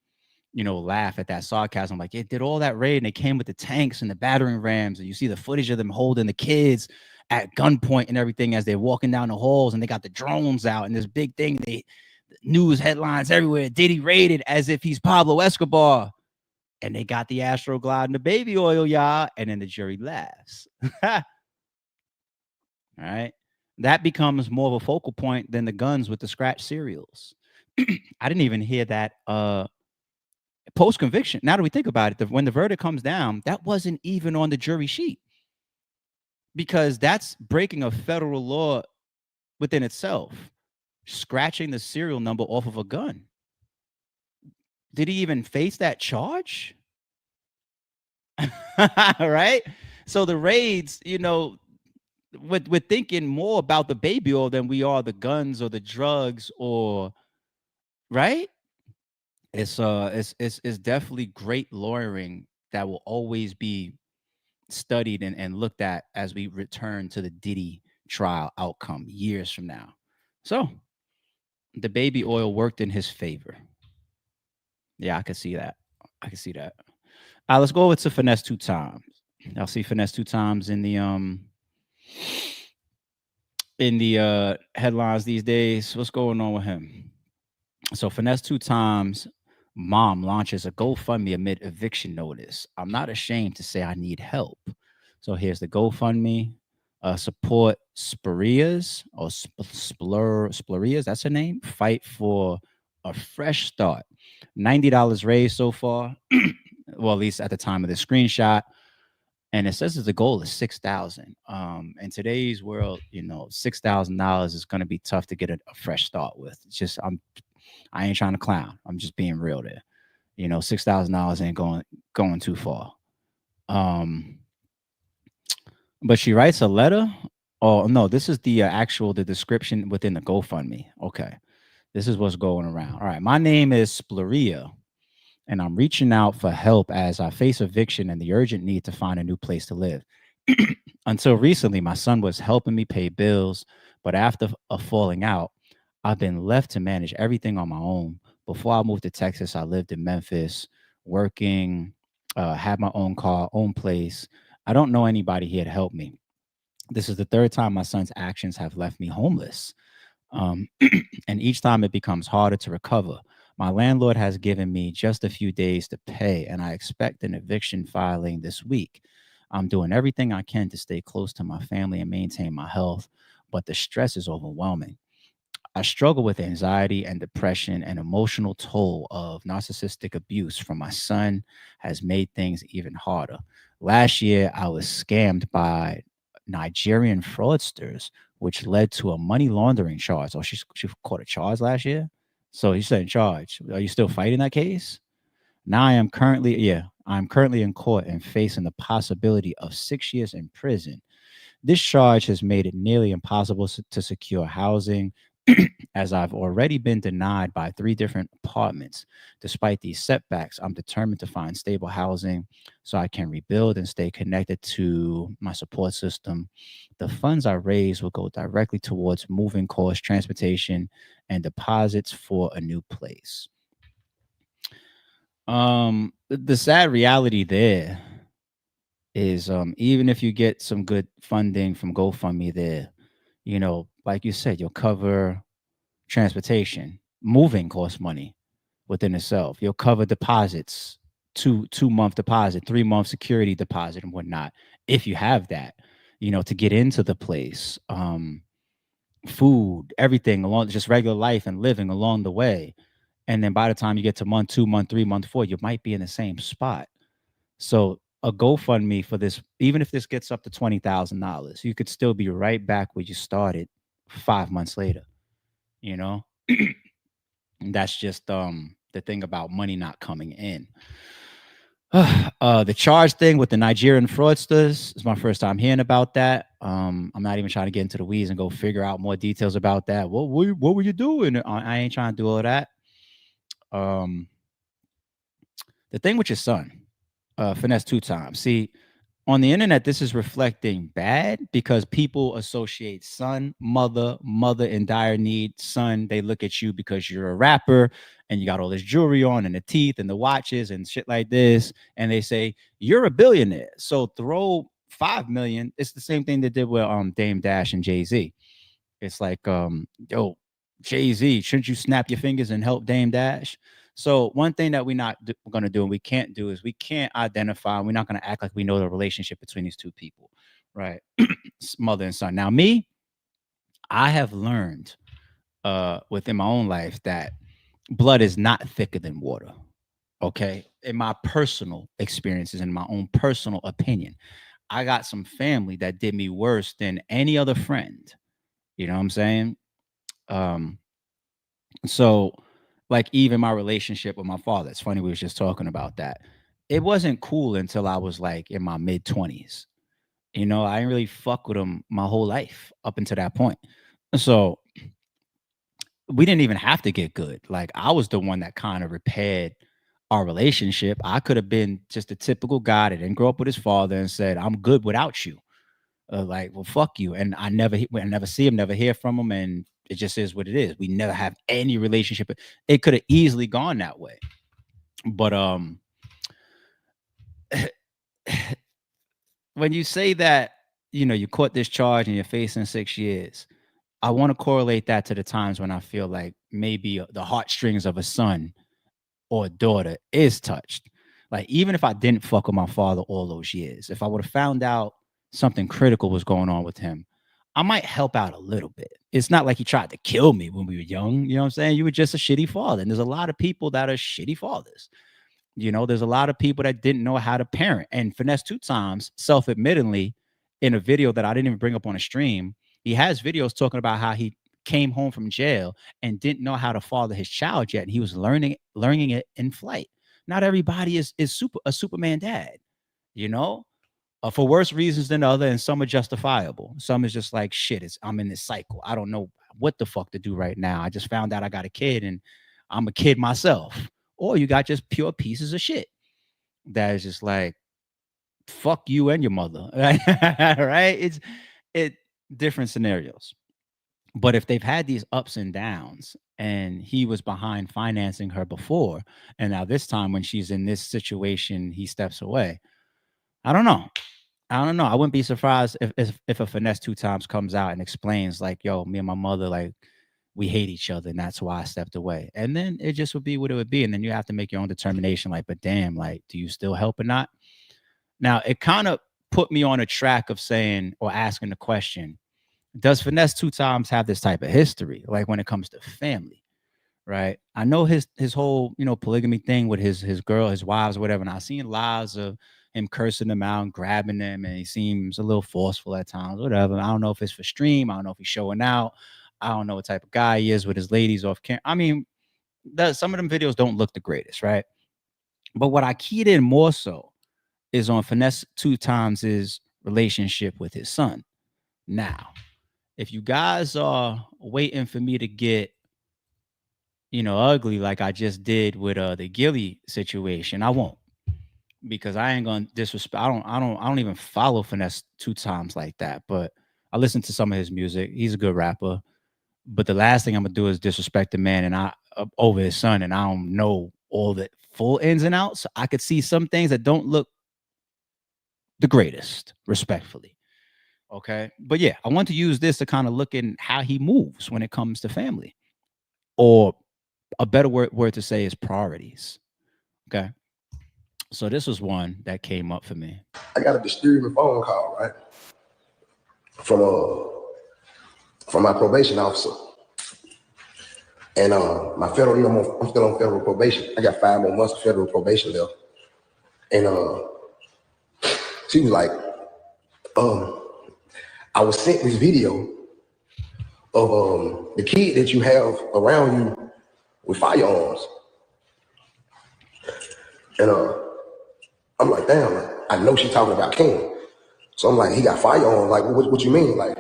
laugh at that sarcasm, like it did all that raid and they came with the tanks and the battering rams, and you see the footage of them holding the kids at gunpoint and everything as they're walking down the halls, and they got the drones out and this big thing. News headlines everywhere. Diddy raided as if he's Pablo Escobar. And they got the Astroglide and the baby oil, y'all. And then the jury laughs. All right. That becomes more of a focal point than the guns with the scratch cereals. I didn't even hear that post-conviction. Now that we think about it, when the verdict comes down, that wasn't even on the jury sheet. Because that's breaking a federal law within itself. Scratching the serial number off of a gun. Did he even face that charge? Right? So the raids, we're thinking more about the baby oil than we are the guns or the drugs, or right? It's definitely great lawyering that will always be studied and looked at as we return to the Diddy trial outcome years from now. So the baby oil worked in his favor. Yeah, I could see that. I can see that. Let's go over to Finesse2Tymes. I'll see Finesse2Tymes in the headlines these days. What's going on with him? So Finesse2Tymes Mom launches a GoFundMe amid eviction notice. I'm not ashamed to say I need help. So here's the GoFundMe. Support Splurias or Splurias, that's her name. Fight for a fresh start. $90 raised so far. Well, at least at the time of the screenshot. And it says that the goal is 6,000. In today's world, you know, $6,000 is going to be tough to get a fresh start with. It's just I ain't trying to clown. I'm just being real there. You know, $6,000 ain't going too far. But she writes a letter. Oh no, this is the the description within the GoFundMe. Okay, this is what's going around. All right, my name is Spluria, and I'm reaching out for help as I face eviction and the urgent need to find a new place to live. Until recently, my son was helping me pay bills, but after a falling out, I've been left to manage everything on my own. Before I moved to Texas, I lived in Memphis, working, had my own car, own place. I don't know anybody here to help me. This is the third time my son's actions have left me homeless. And each time it becomes harder to recover. My landlord has given me just a few days to pay, and I expect an eviction filing this week. I'm doing everything I can to stay close to my family and maintain my health, but the stress is overwhelming. I struggle with anxiety and depression, and emotional toll of narcissistic abuse from my son has made things even harder. Last year, I was scammed by Nigerian fraudsters, which led to a money laundering charge. Oh, she caught a charge last year. So he's in charge. Are you still fighting that case? Now I'm currently in court and facing the possibility of 6 years in prison. This charge has made it nearly impossible to secure housing, as I've already been denied by 3 different apartments. Despite these setbacks, I'm determined to find stable housing so I can rebuild and stay connected to my support system. The funds I raise will go directly towards moving costs, transportation, and deposits for a new place. The sad reality there is, even if you get some good funding from GoFundMe there, you know, like you said, you'll cover transportation, moving costs money within itself. You'll cover deposits, two-month deposit, 3-month security deposit, and whatnot, if you have that, you know, to get into the place. Food, everything along, just regular life and living along the way. And then by the time you get to month 2, month 3, month 4, you might be in the same spot. So a GoFundMe for this, even if this gets up to $20,000, you could still be right back where you started 5 months later, you know? And that's just the thing about money not coming in. The charge thing with the Nigerian fraudsters is my first time hearing about that. I'm not even trying to get into the weeds and go figure out more details about that. What were you doing? I ain't trying to do all that. The thing with your son, Finesse2Tymes. See, on the internet, this is reflecting bad because people associate son, mother in dire need. Son, they look at you because you're a rapper and you got all this jewelry on and the teeth and the watches and shit like this. And they say, you're a billionaire. So throw 5 million. It's the same thing they did with Dame Dash and Jay-Z. It's like, yo, Jay-Z, shouldn't you snap your fingers and help Dame Dash? So one thing that we're not going to do and we can't do is we can't identify. We're not going to act like we know the relationship between these two people, right? Mother and son. Now, me, I have learned within my own life that blood is not thicker than water, okay? In my personal experiences, in my own personal opinion, I got some family that did me worse than any other friend. You know what I'm saying? So like even my relationship with my father, it's funny, we was just talking about that. It wasn't cool until I was like in my mid-20s. You know, I didn't really fuck with him my whole life up until that point. So we didn't even have to get good. Like I was the one that kind of repaired our relationship. I could have been just a typical guy that didn't grow up with his father and said, I'm good without you. Like, well, fuck you. And I never see him, never hear from him. And it just is what it is. We never have any relationship. It could have easily gone that way. But when you say that, you know, you caught this charge and you're facing 6 years, I want to correlate that to the times when I feel like maybe the heartstrings of a son or a daughter is touched. Like, even if I didn't fuck with my father all those years, if I would have found out something critical was going on with him, I might help out a little bit. It's not like he tried to kill me when we were young. You know what I'm saying? You were just a shitty father. And there's a lot of people that are shitty fathers. You know, there's a lot of people that didn't know how to parent. And Finesse2Tymes, self-admittedly, in a video that I didn't even bring up on a stream, he has videos talking about how he came home from jail and didn't know how to father his child yet. And he was learning it in flight. Not everybody is a Superman dad, you know, for worse reasons than other. And some are justifiable. Some is just like, shit, I'm in this cycle. I don't know what the fuck to do right now. I just found out I got a kid and I'm a kid myself. Or you got just pure pieces of shit that is just like, fuck you and your mother. Right? It's different scenarios. But if they've had these ups and downs and he was behind financing her before, and now this time when she's in this situation, he steps away. I don't know. I wouldn't be surprised if a Finesse2Tymes comes out and explains like, yo, me and my mother, like, we hate each other and that's why I stepped away. And then it just would be what it would be. And then you have to make your own determination. Like, but damn, like, do you still help or not? Now, it kind of put me on a track of saying or asking the question, does Finesse2Tymes have this type of history? Like when it comes to family, right? I know his whole, you know, polygamy thing with his girl, his wives, or whatever. And I've seen lives of him cursing them out and grabbing them. And he seems a little forceful at times, whatever. I don't know if it's for stream. I don't know if he's showing out. I don't know what type of guy he is with his ladies off camera. I mean, some of them videos don't look the greatest, right? But what I keyed in more so is on Finesse2Tymes' relationship with his son. Now, if you guys are waiting for me to get, you know, ugly like I just did with the Gillie situation, I won't, because I ain't gonna disrespect. I don't even follow Finesse2Tymes like that, but I listen to some of his music. He's a good rapper. But the last thing I'm gonna do is disrespect the man and over his son, and I don't know all the full ins and outs. I could see some things that don't look the greatest, respectfully. Okay. But yeah, I want to use this to kind of look in how he moves when it comes to family, or a better word to say is priorities. Okay. So this was one that came up for me. I got a disturbing phone call, right? From my probation officer. And my federal, you know, I'm still on federal probation. I got 5 more months of federal probation left. And she was like, I was sent this video of the kid that you have around you with firearms. And I'm like, damn, I know she's talking about King. So I'm like, he got firearms. Like, what you mean? Like,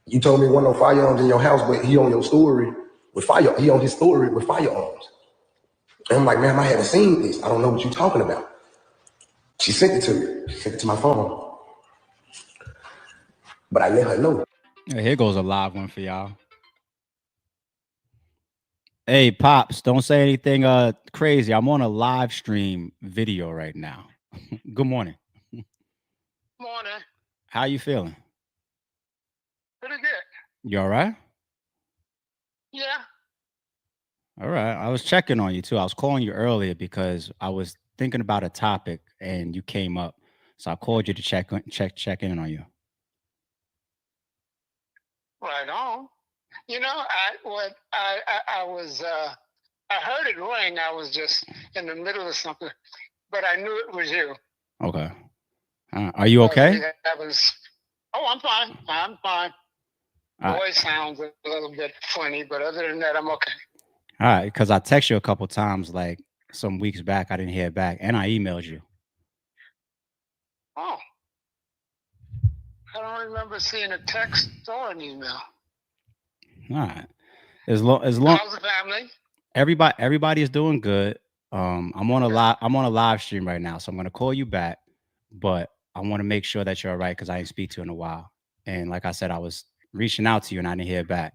you told me one no firearms in your house, but he on your story with he on his story with firearms. And I'm like, ma'am, I haven't seen this. I don't know what you're talking about. She sent it to me. She sent it to my phone. But I let her know. Here goes a live one for y'all. Hey, Pops, don't say anything crazy. I'm on a live stream video right now. Good morning. Morning. How you feeling? Pretty good. You all right? Yeah. All right. I was checking on you too. I was calling you earlier because I was thinking about a topic and you came up. So I called you to check in on you. Right on. You know, I heard it ring. I was just in the middle of something, but I knew it was you. Okay. Are you okay? I'm fine. I'm fine. Voice sounds a little bit funny, but other than that, I'm okay. All right, because I texted you a couple times, like some weeks back. I didn't hear back, and I emailed you. Oh, I don't remember seeing a text or an email. All right, as long How's the family? Everybody is doing good. I'm on a live stream right now, so I'm gonna call you back, but I want to make sure that you're all right because I didn't speak to you in a while. And like I said, I was reaching out to you and I didn't hear back.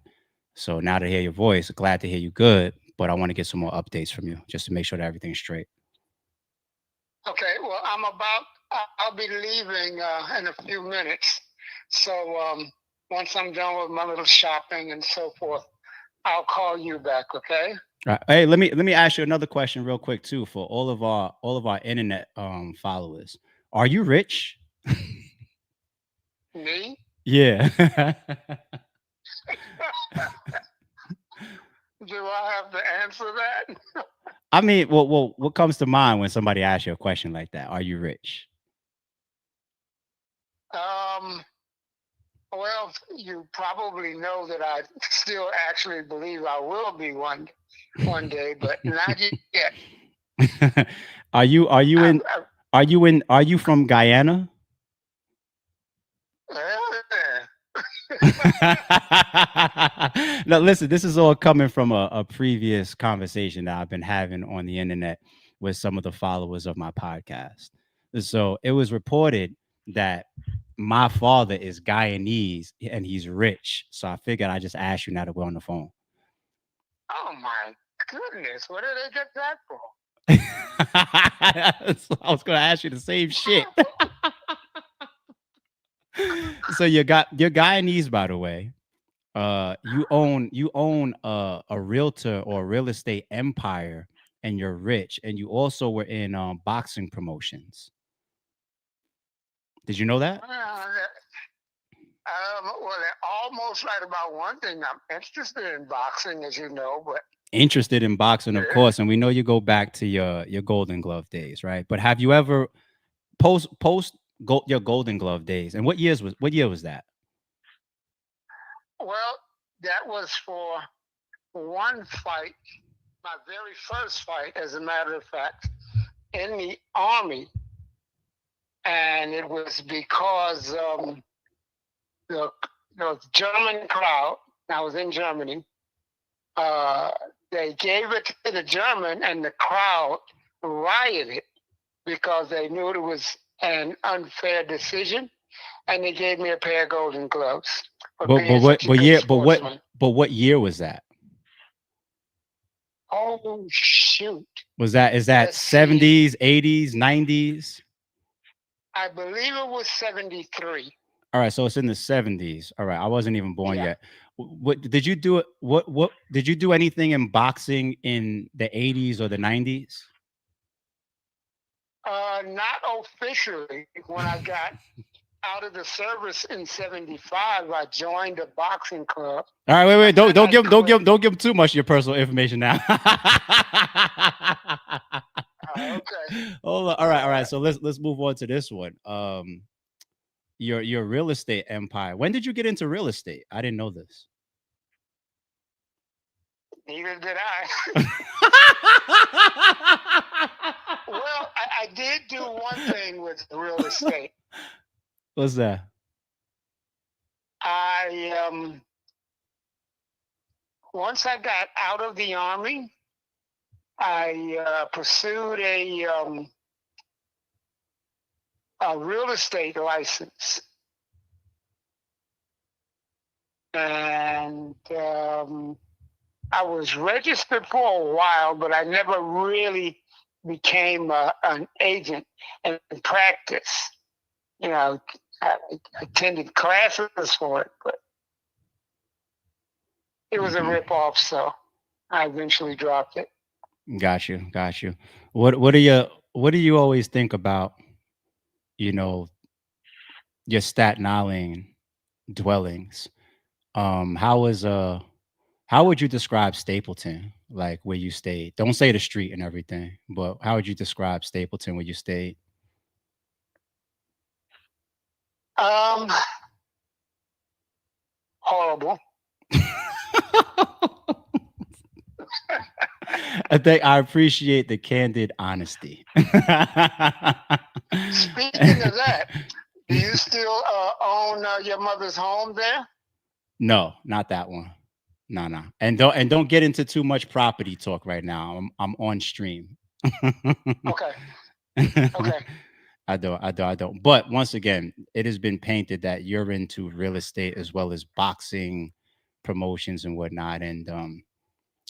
So now to hear your voice, glad to hear you good, but I want to get some more updates from you just to make sure that everything's straight. Okay, well, I'll be leaving in a few minutes. So once I'm done with my little shopping and so forth, I'll call you back, okay? Right. Hey, let me ask you another question real quick too for all of our internet followers. Are you rich? Me? Yeah. Do I have to answer that? I mean, what comes to mind when somebody asks you a question like that? Are you rich? Well, you probably know that I still actually believe I will be one day, but not yet. Are you from Guyana? No, listen, this is all coming from a previous conversation that I've been having on the internet with some of the followers of my podcast. So it was reported that my father is Guyanese and he's rich. So I figured I just asked you now that we're on the phone. Oh my goodness, where did they get that from? So I was going to ask you the same shit. So you're Guyanese, by the way. You own a realtor or a real estate empire, and you're rich, and you also were in boxing promotions. Did you know that? Well, they're almost right about one thing. I'm interested in boxing, as you know, but interested in boxing, of course, and we know you go back to your Golden Glove days, right? But have you ever your Golden Glove days? And what year was that? Well, that was for one fight, my very first fight, as a matter of fact, in the Army. And it was because the German crowd, I was in Germany, they gave it to the German and the crowd rioted because they knew it was an unfair decision. And they gave me a pair of Golden Gloves. What year was that? Oh shoot! Is that 70s, 80s, 90s? I believe it was 73. All right, so it's in the 70s. All right, I wasn't even born yet. What did you do? What did you do anything in boxing in the 80s or the 90s? Not officially. When I got out of the service in 75, I joined a boxing club. All right, wait. Don't give him too much of your personal information now. Okay. Hold on. All right. So let's move on to this one. Your real estate empire. When did you get into real estate? I didn't know this. Neither did I. Well, I did do one thing with real estate. What's that? Once I got out of the Army, I pursued a real estate license, and I was registered for a while, but I never really became an agent in practice. You know, I attended classes for it, but it was a ripoff, so I eventually dropped it. Got you. What do you always think about, your Staten Island dwellings? How would you describe Stapleton, like where you stayed? Don't say the street and everything, but how would you describe Stapleton where you stayed? Horrible. I appreciate the candid honesty. Speaking of that, do you still own your mother's home there? No, not that one. No. And don't get into too much property talk right now. I'm on stream. Okay. Okay. I don't. But once again, it has been painted that you're into real estate as well as boxing promotions and whatnot. And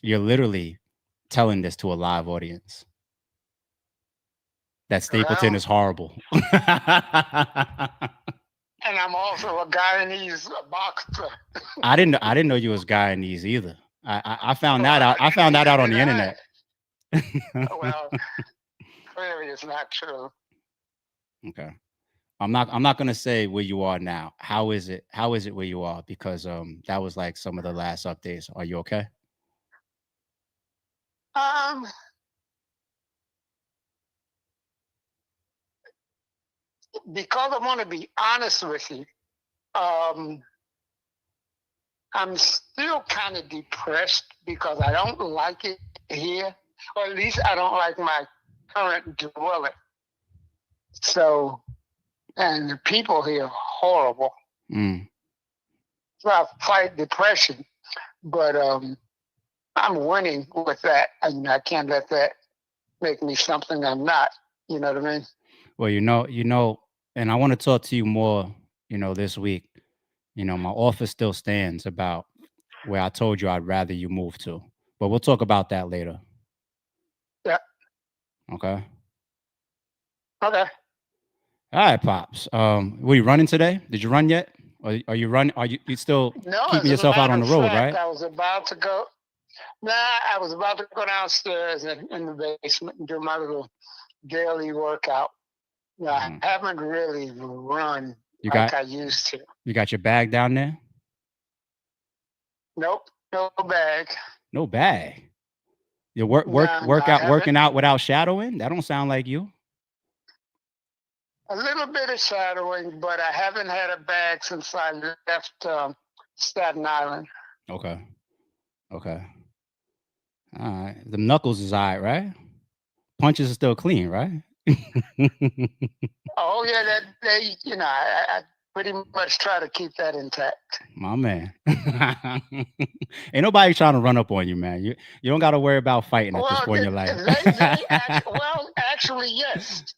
you're literally telling this to a live audience. That Stapleton Well, is horrible. and I'm also a Guyanese boxer. I didn't know you was Guyanese either. I found Well, that out. I found that out on the did I? internet. Well, clearly it's not true. Okay. I'm not gonna say where you are now. How is it where you are? Because that was like some of the last updates. Are you okay? Um, because I want to be honest with you, I'm still kind of depressed because I don't like it here, or at least I don't like my current dwelling. So, and the people here are horrible. Mm. So I fight depression, but I'm winning with that, and I can't let that make me something I'm not. You know what I mean? Well, you know, and I want to talk to you more, this week. My offer still stands about where I told you I'd rather you move to. But we'll talk about that later. Yeah. Okay. Okay. All right, Pops. Were you running today? Did you run yet? Or are you running? Are you still No, keeping as a yourself out on matter the of road, fact, right? I was about to go. Nah, I was about to go downstairs in the basement and do my little daily workout. I haven't really run like I used to. You got your bag down there? Nope, no bag. No bag. You I working haven't. out without shadowing? That don't sound like you. A little bit of shadowing, but I haven't had a bag since I left Staten Island. Okay. Okay. All right. The knuckles is all right? Punches are still clean, right? Oh yeah, that they, I pretty much try to keep that intact. My man. Ain't nobody trying to run up on you, man. You don't got to worry about fighting at this point in your life. Actually, yes.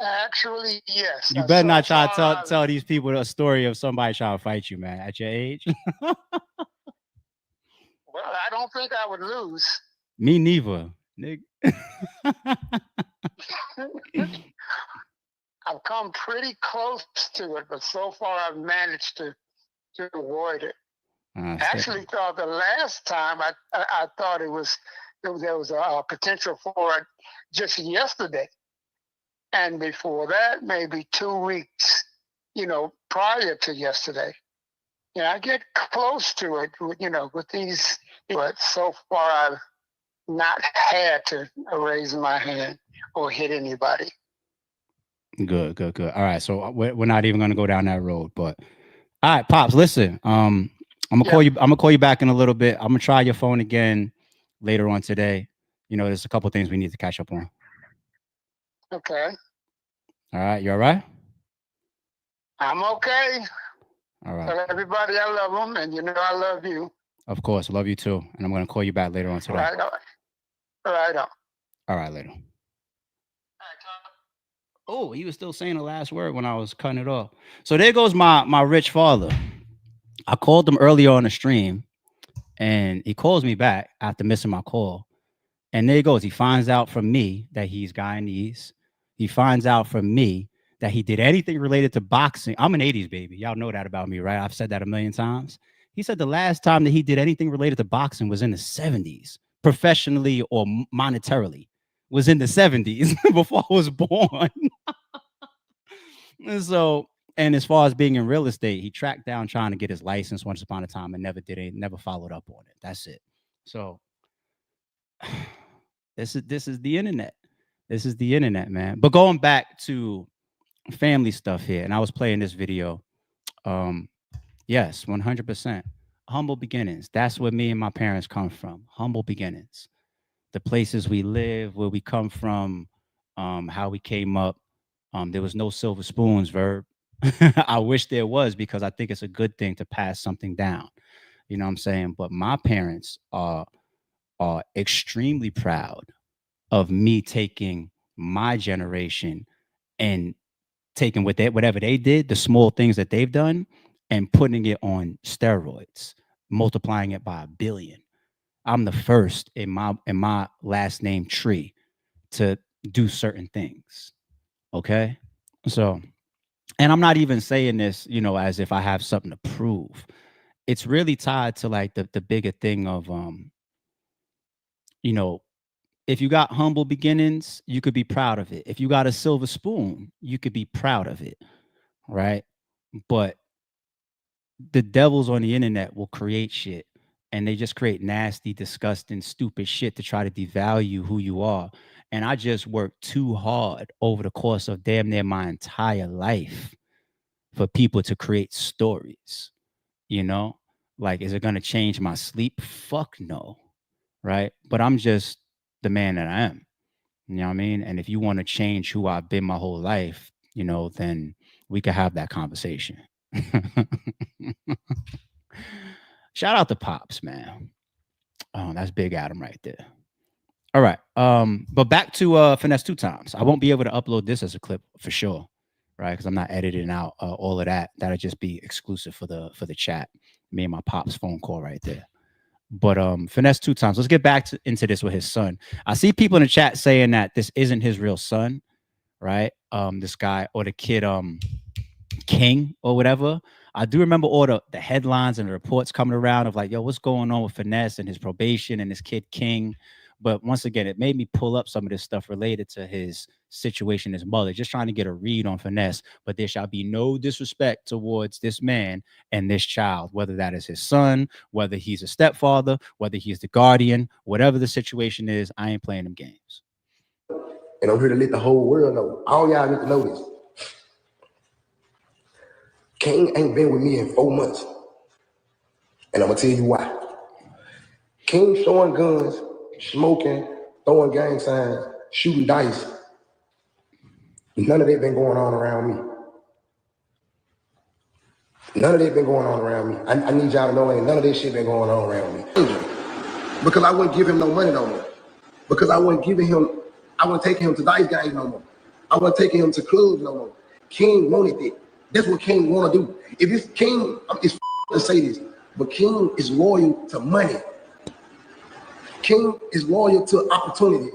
Actually, yes. You better not try to tell these people a story of somebody trying to fight you, man, at your age. Well, I don't think I would lose. Me neither, nigga. I've come pretty close to it, but so far I've managed to avoid it. I actually thought the last time I thought there was a potential for it just yesterday. And before that, maybe 2 weeks, prior to yesterday. I get close to it, with these, but so far I've not had to raise my hand or hit anybody. Good. All right, so we're not even gonna go down that road, but all right, Pops. Listen, I'm gonna call you. I'm gonna call you back in a little bit. I'm gonna try your phone again later on today. There's a couple things we need to catch up on. Okay. All right, you all right? I'm okay. All right. Tell everybody I love them, and I love you. Of course, I love you too, and I'm gonna call you back later on today. Right on. Right on. All right, later. Oh, he was still saying the last word when I was cutting it off. So there goes my rich father. I called him earlier on the stream, and he calls me back after missing my call. And there he goes. He finds out from me that he's Guyanese. He finds out from me that he did anything related to boxing. I'm an 80s baby. Y'all know that about me, right? I've said that a million times. He said the last time that he did anything related to boxing was in the 70s, professionally or monetarily. Was in the 70s before I was born. And as far as being in real estate, he tracked down trying to get his license once upon a time and never did it, never followed up on it. That's it. So this is the internet. This is the internet, man. But going back to family stuff here, and I was playing this video. Yes, 100%. Humble beginnings. That's where me and my parents come from. Humble beginnings. The places we live, where we come from, how we came up. There was no silver spoons, Verb. I wish there was, because I think it's a good thing to pass something down. You know what I'm saying? But my parents are extremely proud of me taking my generation and taking whatever they did, the small things that they've done, and putting it on steroids, multiplying it by 1,000,000,000. I'm the first in my last name tree to do certain things. Okay. So, and I'm not even saying this, as if I have something to prove. It's really tied to like the bigger thing of you know, if you got humble beginnings, you could be proud of it. If you got a silver spoon, you could be proud of it. Right. But the devils on the internet will create shit, and they just create nasty, disgusting, stupid shit to try to devalue who you are. And I just worked too hard over the course of damn near my entire life for people to create stories, you know? Like, is it going to change my sleep? Fuck no. Right. But I'm just the man that I am. You know what I mean? And if you want to change who I've been my whole life, then we could have that conversation. Shout out to Pops, man. Oh, that's Big Adam right there. All right. But back to Finesse2Tymes. I won't be able to upload this as a clip for sure, right? Because I'm not editing out all of that. That'll just be exclusive for the chat. Me and my Pops phone call right there. But Finesse2Tymes. Let's get back into this with his son. I see people in the chat saying that this isn't his real son, right? This guy or the kid, King or whatever. I do remember all the headlines and the reports coming around of like, yo, what's going on with Finesse and his probation and his kid King. But once again, it made me pull up some of this stuff related to his situation, his mother, just trying to get a read on Finesse. But there shall be no disrespect towards this man and this child, whether that is his son, whether he's a stepfather, whether he's the guardian, whatever the situation is, I ain't playing them games. And I'm here to let the whole world know. All y'all need to know this. King ain't been with me in 4 months. And I'm gonna tell you why. King showing guns, smoking, throwing gang signs, shooting dice. None of that been going on around me. None of that been going on around me. I need y'all to know ain't none of this shit been going on around me. Because I wouldn't give him no money no more. Because I wasn't taking him to dice games no more. I wasn't taking him to clubs no more. King wanted it. That's what King want to do. If it's King, it's to say this, but King is loyal to money. King is loyal to opportunity.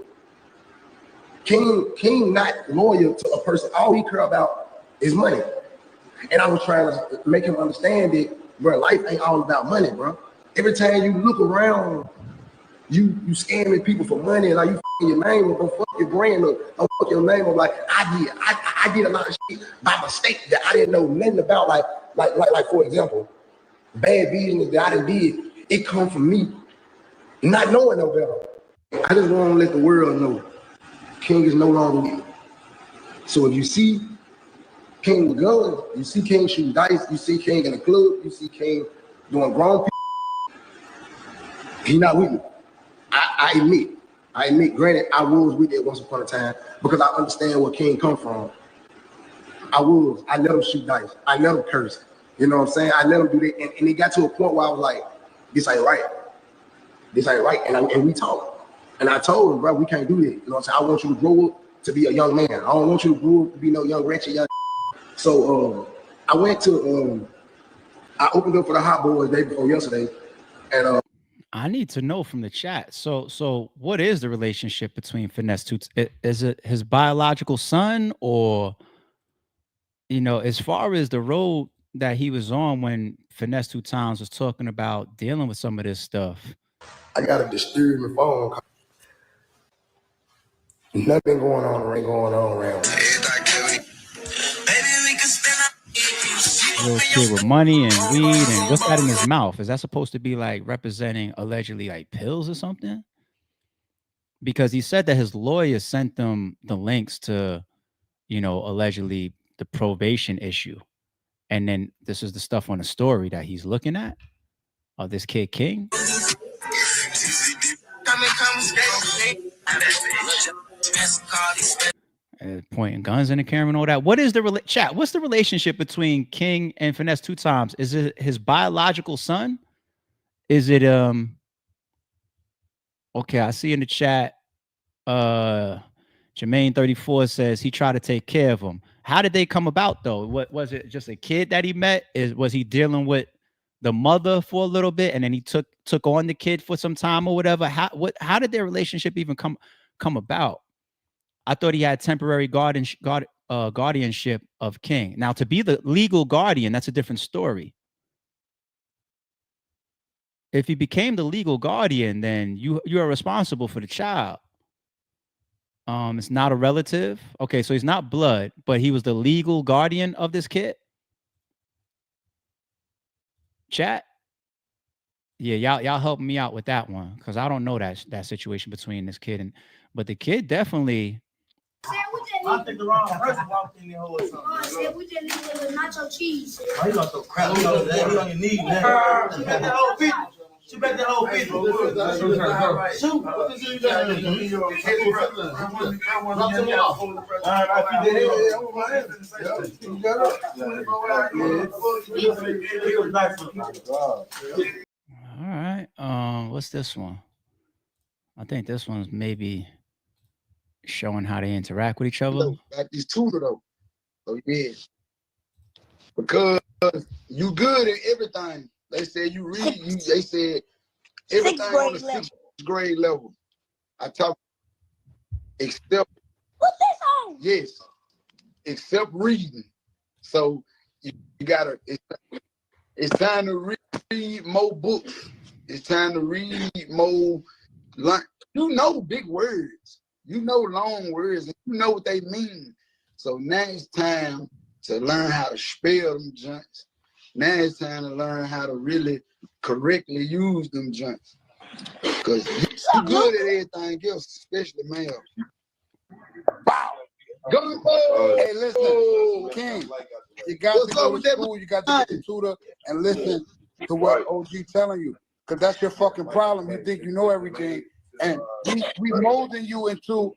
King not loyal to a person. All he care about is money. And I was trying to make him understand that, bro, life ain't all about money, bro. Every time you look around, you scamming people for money, like you f***ing your name up, don't fuck your brand up, don't fuck your name up. Like I did a lot of shit by mistake that I didn't know nothing about. Like for example, bad business that I done did, it come from me not knowing no better. I just want to let the world know King is no longer me. So if you see King with guns, you see King shooting dice, you see King in the club, you see King doing grown people, he not with me. I admit, granted, I was with it once upon a time because I understand where King come from. I let him shoot dice. I let him curse. You know what I'm saying? I let him do that. And it got to a point where I was like, this ain't right. This ain't right. And we talked. And I told him, bro, we can't do that. You know what I'm saying? I want you to grow up to be a young man. I don't want you to grow up to be no young wretched young. So I went to, I opened up for the Hot Boys day before yesterday. And I need to know from the chat. So what is the relationship between Finesse2? Is it his biological son, or, as far as the road that he was on when Finesse2Tymes was talking about dealing with some of this stuff? I got a disturbing phone call. Nothing going on around. Little kid with money and weed, and what's that in his mouth? Is that supposed to be like representing allegedly like pills or something? Because he said that his lawyer sent them the links to, allegedly the probation issue. And then this is the stuff on the story that he's looking at of this kid King. Pointing guns in the camera and all that. What is the chat? What's the relationship between King and Finesse2Tymes? Is it his biological son? Is it okay? I see in the chat Jermaine 34 says he tried to take care of him. How did they come about though? What was it? Just a kid that he met? Was he dealing with the mother for a little bit, and then he took on the kid for some time or whatever? How did their relationship even come about? I thought he had temporary guardianship of King. Now, to be the legal guardian, that's a different story. If he became the legal guardian, then you are responsible for the child. It's not a relative. Okay, so he's not blood, but he was the legal guardian of this kid. Chat. Yeah, y'all help me out with that one, because I don't know that situation between this kid but the kid definitely. I think the wrong person walked in there or something. We just leave it with nacho cheese. Oh, you got some crap. You on your knees now. She bet that whole bitch. She bet that whole bitch. Shoot. What is you All right. What's this one? I think this one's maybe showing how they interact with each other. Like these tutor though. So yeah. Because you good at everything. They said you read, they said everything on the 6th grade level. I talk except what's this on? Yes. Except reading. So you gotta it's time to read more books. It's time to read more you know big words. You know long words, and you know what they mean. So now it's time to learn how to spell them joints. Now it's time to learn how to really correctly use them joints. Because you're good at everything else, especially male. Wow. Go forward. Hey, listen, King, you got to go to school, you got to get the tutor and listen to what OG telling you. Because that's your fucking problem. You think you know everything. And we molding you into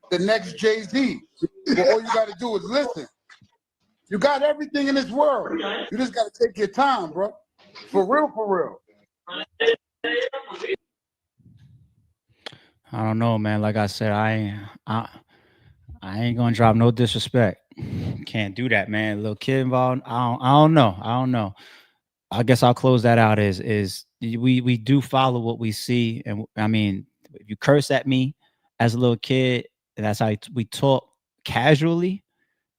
the next Jay-Z. But all you got to do is listen. You got everything in this world. You just got to take your time, bro. For real, for real. I don't know, man. Like I said, I ain't gonna drop no disrespect. Can't do that, man. Little kid involved. I don't know. I guess I'll close that out. Is we do follow what we see, and I mean, if you curse at me as a little kid, and that's how we talk casually,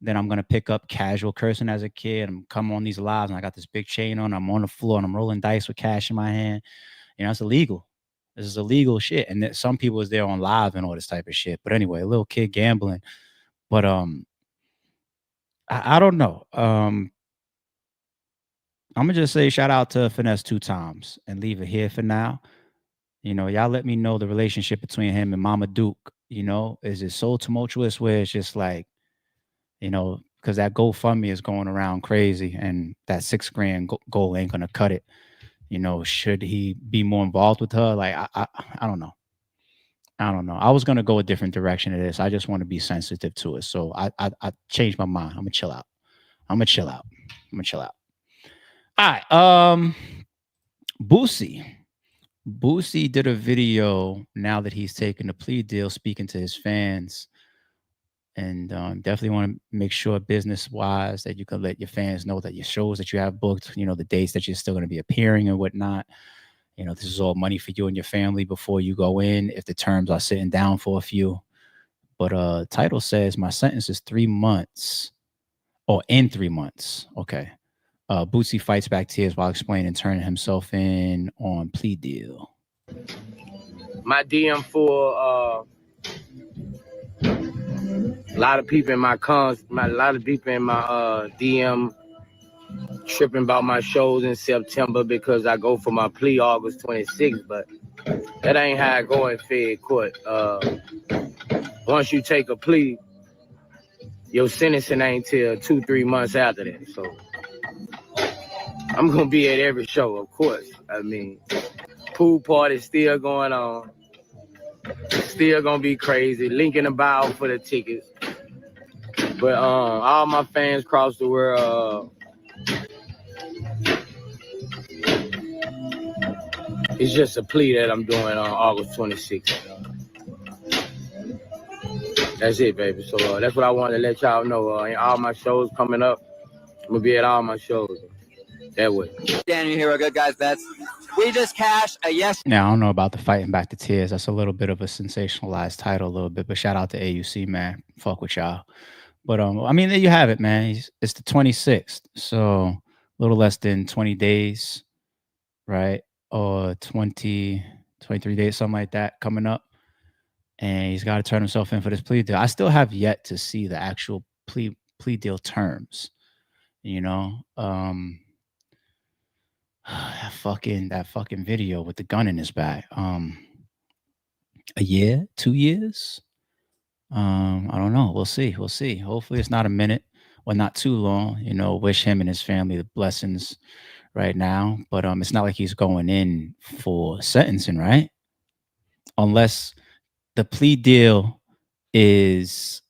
then I'm gonna pick up casual cursing as a kid. I'm come on these lives, and I got this big chain on. I'm on the floor, and I'm rolling dice with cash in my hand. You know, it's illegal. This is illegal shit. And some people was there on live and all this type of shit. But anyway, a little kid gambling. But I don't know. I'm gonna just say shout out to Finesse2Tymes and leave it here for now. You know, y'all let me know the relationship between him and Mama Duke. You know, is it so tumultuous where it's just like, you know, because that GoFundMe is going around crazy, and that $6 grand goal ain't gonna cut it. You know, should he be more involved with her? Like, I don't know. I don't know. I was gonna go a different direction of this. I just want to be sensitive to it. So I changed my mind. I'm gonna chill out. All right. Boosie did a video now that he's taken the plea deal, speaking to his fans. And definitely want to make sure business-wise that you can let your fans know that your shows that you have booked, you know, the dates that you're still going to be appearing and whatnot. You know, this is all money for you and your family before you go in, if the terms are sitting down for a few. But title says, my sentence is 3 months. Or in 3 months. Okay. Boosie fights back tears while explaining turning himself in on plea deal. My DM for a lot of people in my DM tripping about my shows in September because I go for my plea August 26th, but that ain't how I go in Fed court. Once you take a plea, your sentencing ain't till 2-3 months after that. So I'm gonna be at every show, of course. I mean, pool party still going on. Still gonna be crazy. Link in the bio for the tickets. But all my fans across the world, it's just a plea that I'm doing on August 26th. That's it, baby. So that's what I wanted to let y'all know. All my shows coming up, I'm gonna be at all my shows that way. Daniel here, good guys. We just cashed a yes. Now, I don't know about the Fighting Back to Tears. That's a little bit of a sensationalized title, a little bit, but shout out to AUC, man. Fuck with y'all. But I mean, there you have it, man. It's the 26th, so a little less than 20 days, right? Or 20, 23 days, something like that coming up. And he's got to turn himself in for this plea deal. I still have yet to see the actual plea deal terms, you know? That fucking video with the gun in his back. A year, 2 years? I don't know. We'll see. Hopefully it's not a minute or not too long. You know, wish him and his family the blessings right now. But it's not like he's going in for sentencing, right? Unless the plea deal is,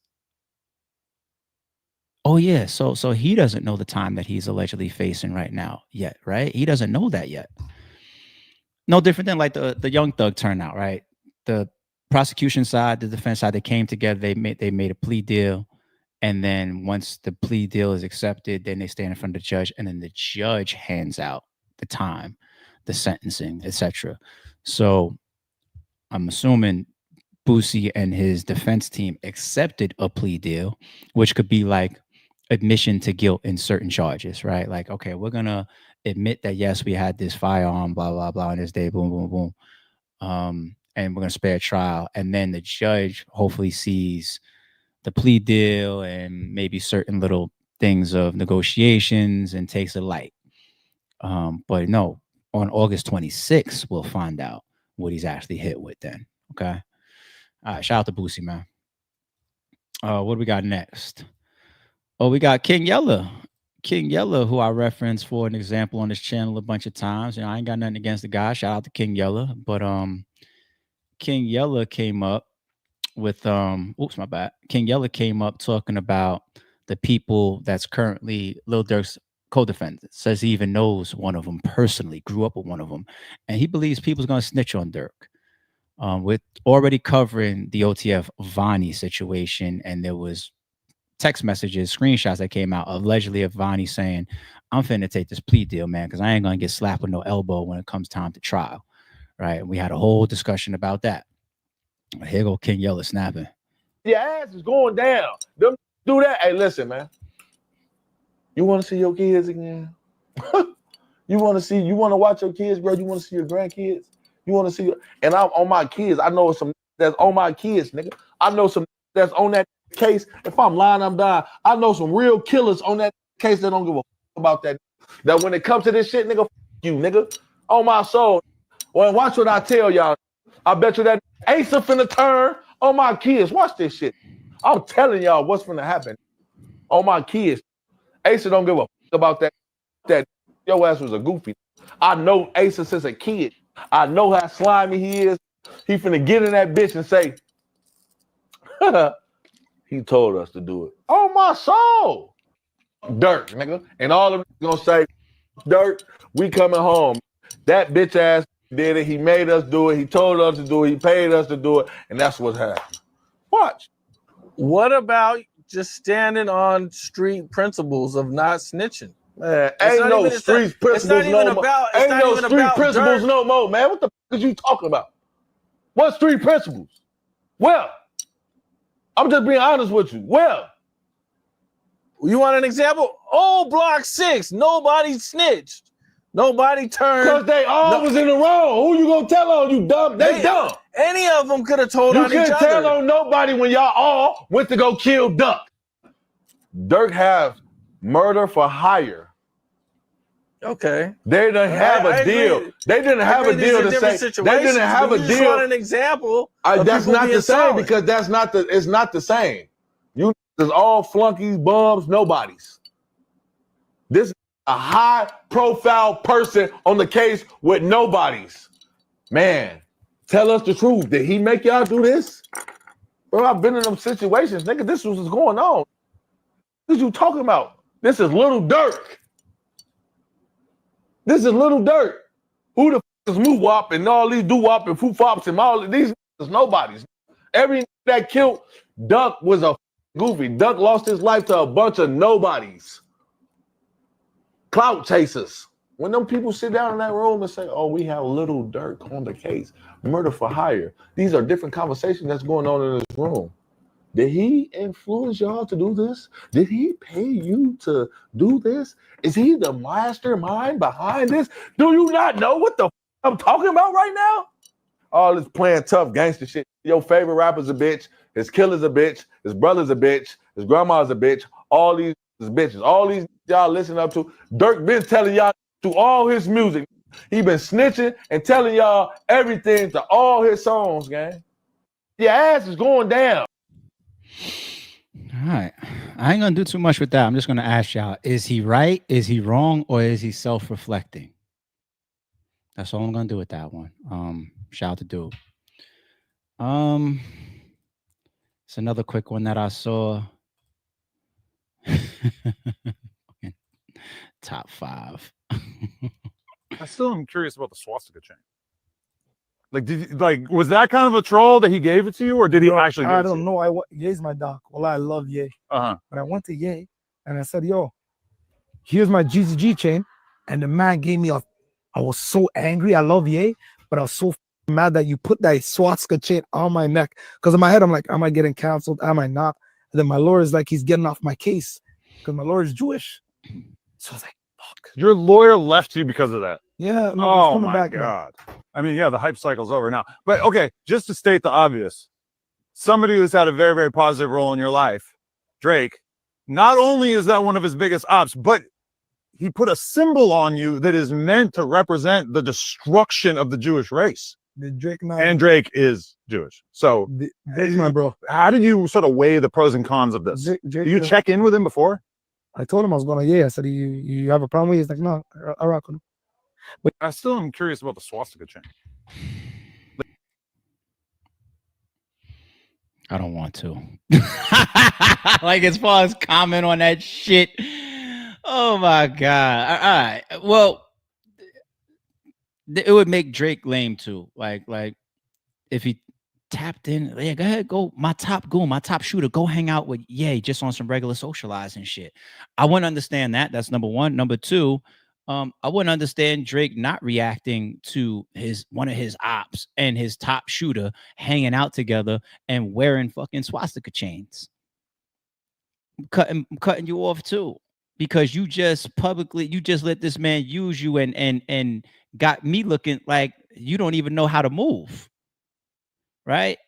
oh yeah, so he doesn't know the time that he's allegedly facing right now yet, right? He doesn't know that yet. No different than like the Young Thug turnout, right? The prosecution side, the defense side, they came together, they made a plea deal, and then once the plea deal is accepted, then they stand in front of the judge, and then the judge hands out the time, the sentencing, etc. So I'm assuming Boosie and his defense team accepted a plea deal, which could be like admission to guilt in certain charges, right? Like, okay, we're gonna admit that yes, we had this firearm, blah blah blah, on this day, boom boom boom, and we're gonna spare trial, and then the judge hopefully sees the plea deal and maybe certain little things of negotiations and takes it light. But no, on August 26th, we'll find out what he's actually hit with then. Okay. All right, shout out to Boosie, man. What do we got next? Oh, we got King Yella. King Yella, who I referenced for an example on this channel a bunch of times. You know, I ain't got nothing against the guy. Shout out to King Yella. But King Yella came up with oops, my bad. King Yella came up talking about the people that's currently Lil Durk's co-defendant. Says he even knows one of them personally, grew up with one of them, and he believes people's gonna snitch on Durk. With already covering the OTF Vonnie situation, and there was text messages, screenshots that came out allegedly of Vonnie saying, "I'm finna take this plea deal, man, because I ain't gonna get slapped with no elbow when it comes time to trial." Right? And we had a whole discussion about that. Here go King Yella snapping. Your ass is going down. Them do that. Hey, listen, man. You want to see your kids again? You want to watch your kids, bro? You want to see your grandkids? You want to see, and I'm on my kids. I know some that's on my kids, nigga. I know some that's on that case. If I'm lying, I'm dying. I know some real killers on that case that don't give a about that. That when it comes to this shit, nigga, you, nigga. On my soul. Well, watch what I tell y'all. I bet you that Asa finna turn on my kids. Watch this shit. I'm telling y'all what's finna happen on my kids. Asa don't give a about that. That your ass was a goofy. I know Asa since a kid. I know how slimy he is. He finna get in that bitch and say, he told us to do it. On my soul. Durk, nigga. And all of them gonna say, Durk, we coming home. That bitch ass did it. He made us do it. He told us to do it. He paid us to do it. And that's what happened. Watch. What about just standing on street principles of not snitching? Man, ain't no street principles no more. Ain't no street principles no more, man. What the f is you talking about? What street principles? Well, I'm just being honest with you. Well, you want an example? Oh, Block 6, nobody snitched. Nobody turned. Because they all was in the wrong. Who you gonna tell on, you dumb? They dumb. Any of them could have told on each other. You couldn't tell on nobody when y'all all went to go kill Duck. Durk have murder for hire. Okay. They didn't have a deal. They didn't have a deal to say. They didn't have a deal. You want an example. That's not the same because that's not the. It's not the same. You is all flunkies, bums, nobodies. This is a high-profile person on the case with nobodies. Man, tell us the truth. Did he make y'all do this? Bro, I've been in them situations, nigga. This was what's going on. What you talking about? This is Little Durk. This is Little Durk. Who the f is Moo Wop and all these doo wop and foo fops and all of these is nobodies. Every that killed Duck was a goofy. Duck lost his life to a bunch of nobodies. Clout chasers. When them people sit down in that room and say, oh, we have little Durk on the case, murder for hire. These are different conversations that's going on in this room. Did he influence y'all to do this? Did he pay you to do this? Is he the mastermind behind this? Do you not know what the I'm talking about right now? All this playing tough gangster shit. Your favorite rapper's a bitch. His killer's a bitch. His brother's a bitch. His grandma's a bitch. All these bitches. All these y'all listening up to. Durk been telling y'all through all his music. He been snitching and telling y'all everything to all his songs, gang. Your ass is going down. All right. I ain't gonna do too much with that. I'm just gonna ask y'all, is he right? Is he wrong? Or is he self-reflecting? That's all I'm gonna do with that one. Shout out to Dude. It's another quick one that I saw. Top 5. I still am curious about the swastika chain. Like, was that kind of a troll that he gave it to you, or did he actually? I don't know. Ye's my dog. Well, I love Ye. Uh-huh. But I went to Ye and I said, "Yo, here's my GZG chain," and the man gave me a. I was so angry. I love Ye, but I was so mad that you put that swastika chain on my neck. Because in my head, I'm like, am I getting canceled? Am I not? And then my lawyer is like, he's getting off my case because my lawyer is Jewish. So I was like, fuck. Your lawyer left you because of that. Yeah. No, oh coming my back God. I mean, yeah, the hype cycle's over now. But okay, just to state the obvious, somebody who's had a very, very positive role in your life, Drake, not only is that one of his biggest ops, but he put a symbol on you that is meant to represent the destruction of the Jewish race. And Drake is Jewish. So Drake's my bro. How did you sort of weigh the pros and cons of this? Do you check in with him before? I told him I was going to, I said, you have a problem with it? He's like, no, I rock with him. But I still am curious about the swastika chain. I don't want to. Like, as far as comment on that shit. Oh my God. All right. Well, it would make Drake lame too. Like if he tapped in, yeah, go ahead, go my top goon, my top shooter, go hang out with Ye just on some regular socializing shit. I wouldn't understand that. That's number one. Number two, I wouldn't understand Drake not reacting to one of his ops and his top shooter hanging out together and wearing fucking swastika chains. Cutting you off too, because you just let this man use you and got me looking like you don't even know how to move, right?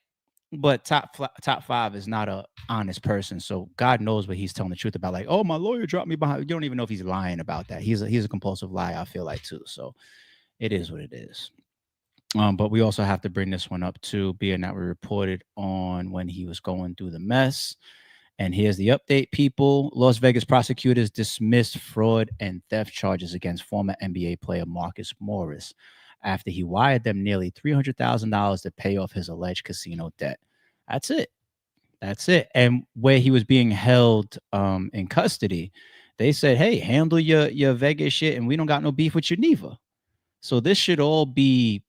But top 5 is not a honest person, so God knows what he's telling the truth about. Like, oh, my lawyer dropped me behind. You don't even know if he's lying about that. He's a compulsive liar, I feel like, too. So it is what it is. But we also have to bring this one up too, being that we reported on when he was going through the mess. And here's the update, people. Las Vegas prosecutors dismissed fraud and theft charges against former NBA player Marcus Morris after he wired them nearly $300,000 to pay off his alleged casino debt. That's it. And where he was being held in custody, they said, hey, handle your Vegas shit, and we don't got no beef with you neither. So this should all be,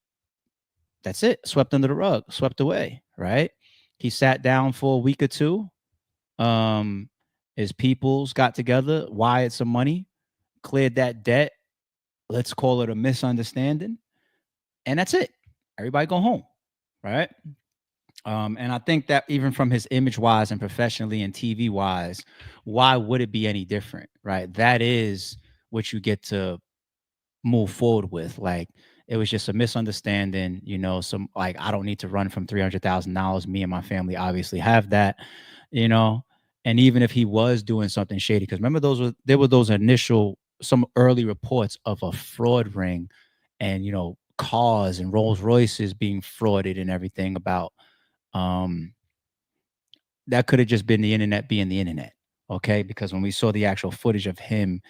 that's it, swept under the rug, swept away, right? He sat down for a week or two. His peoples got together, wired some money, cleared that debt. Let's call it a misunderstanding. And that's it. Everybody go home, right? And I think that even from his image wise and professionally and TV wise, why would it be any different, right? That is what you get to move forward with. Like, it was just a misunderstanding, some, like, I don't need to run from $300,000. Me and my family obviously have that, and even if he was doing something shady, because remember there were those initial, some early reports of a fraud ring and, cars and Rolls Royces being frauded and everything about, that could have just been the internet being the internet. Okay. Because when we saw the actual footage of him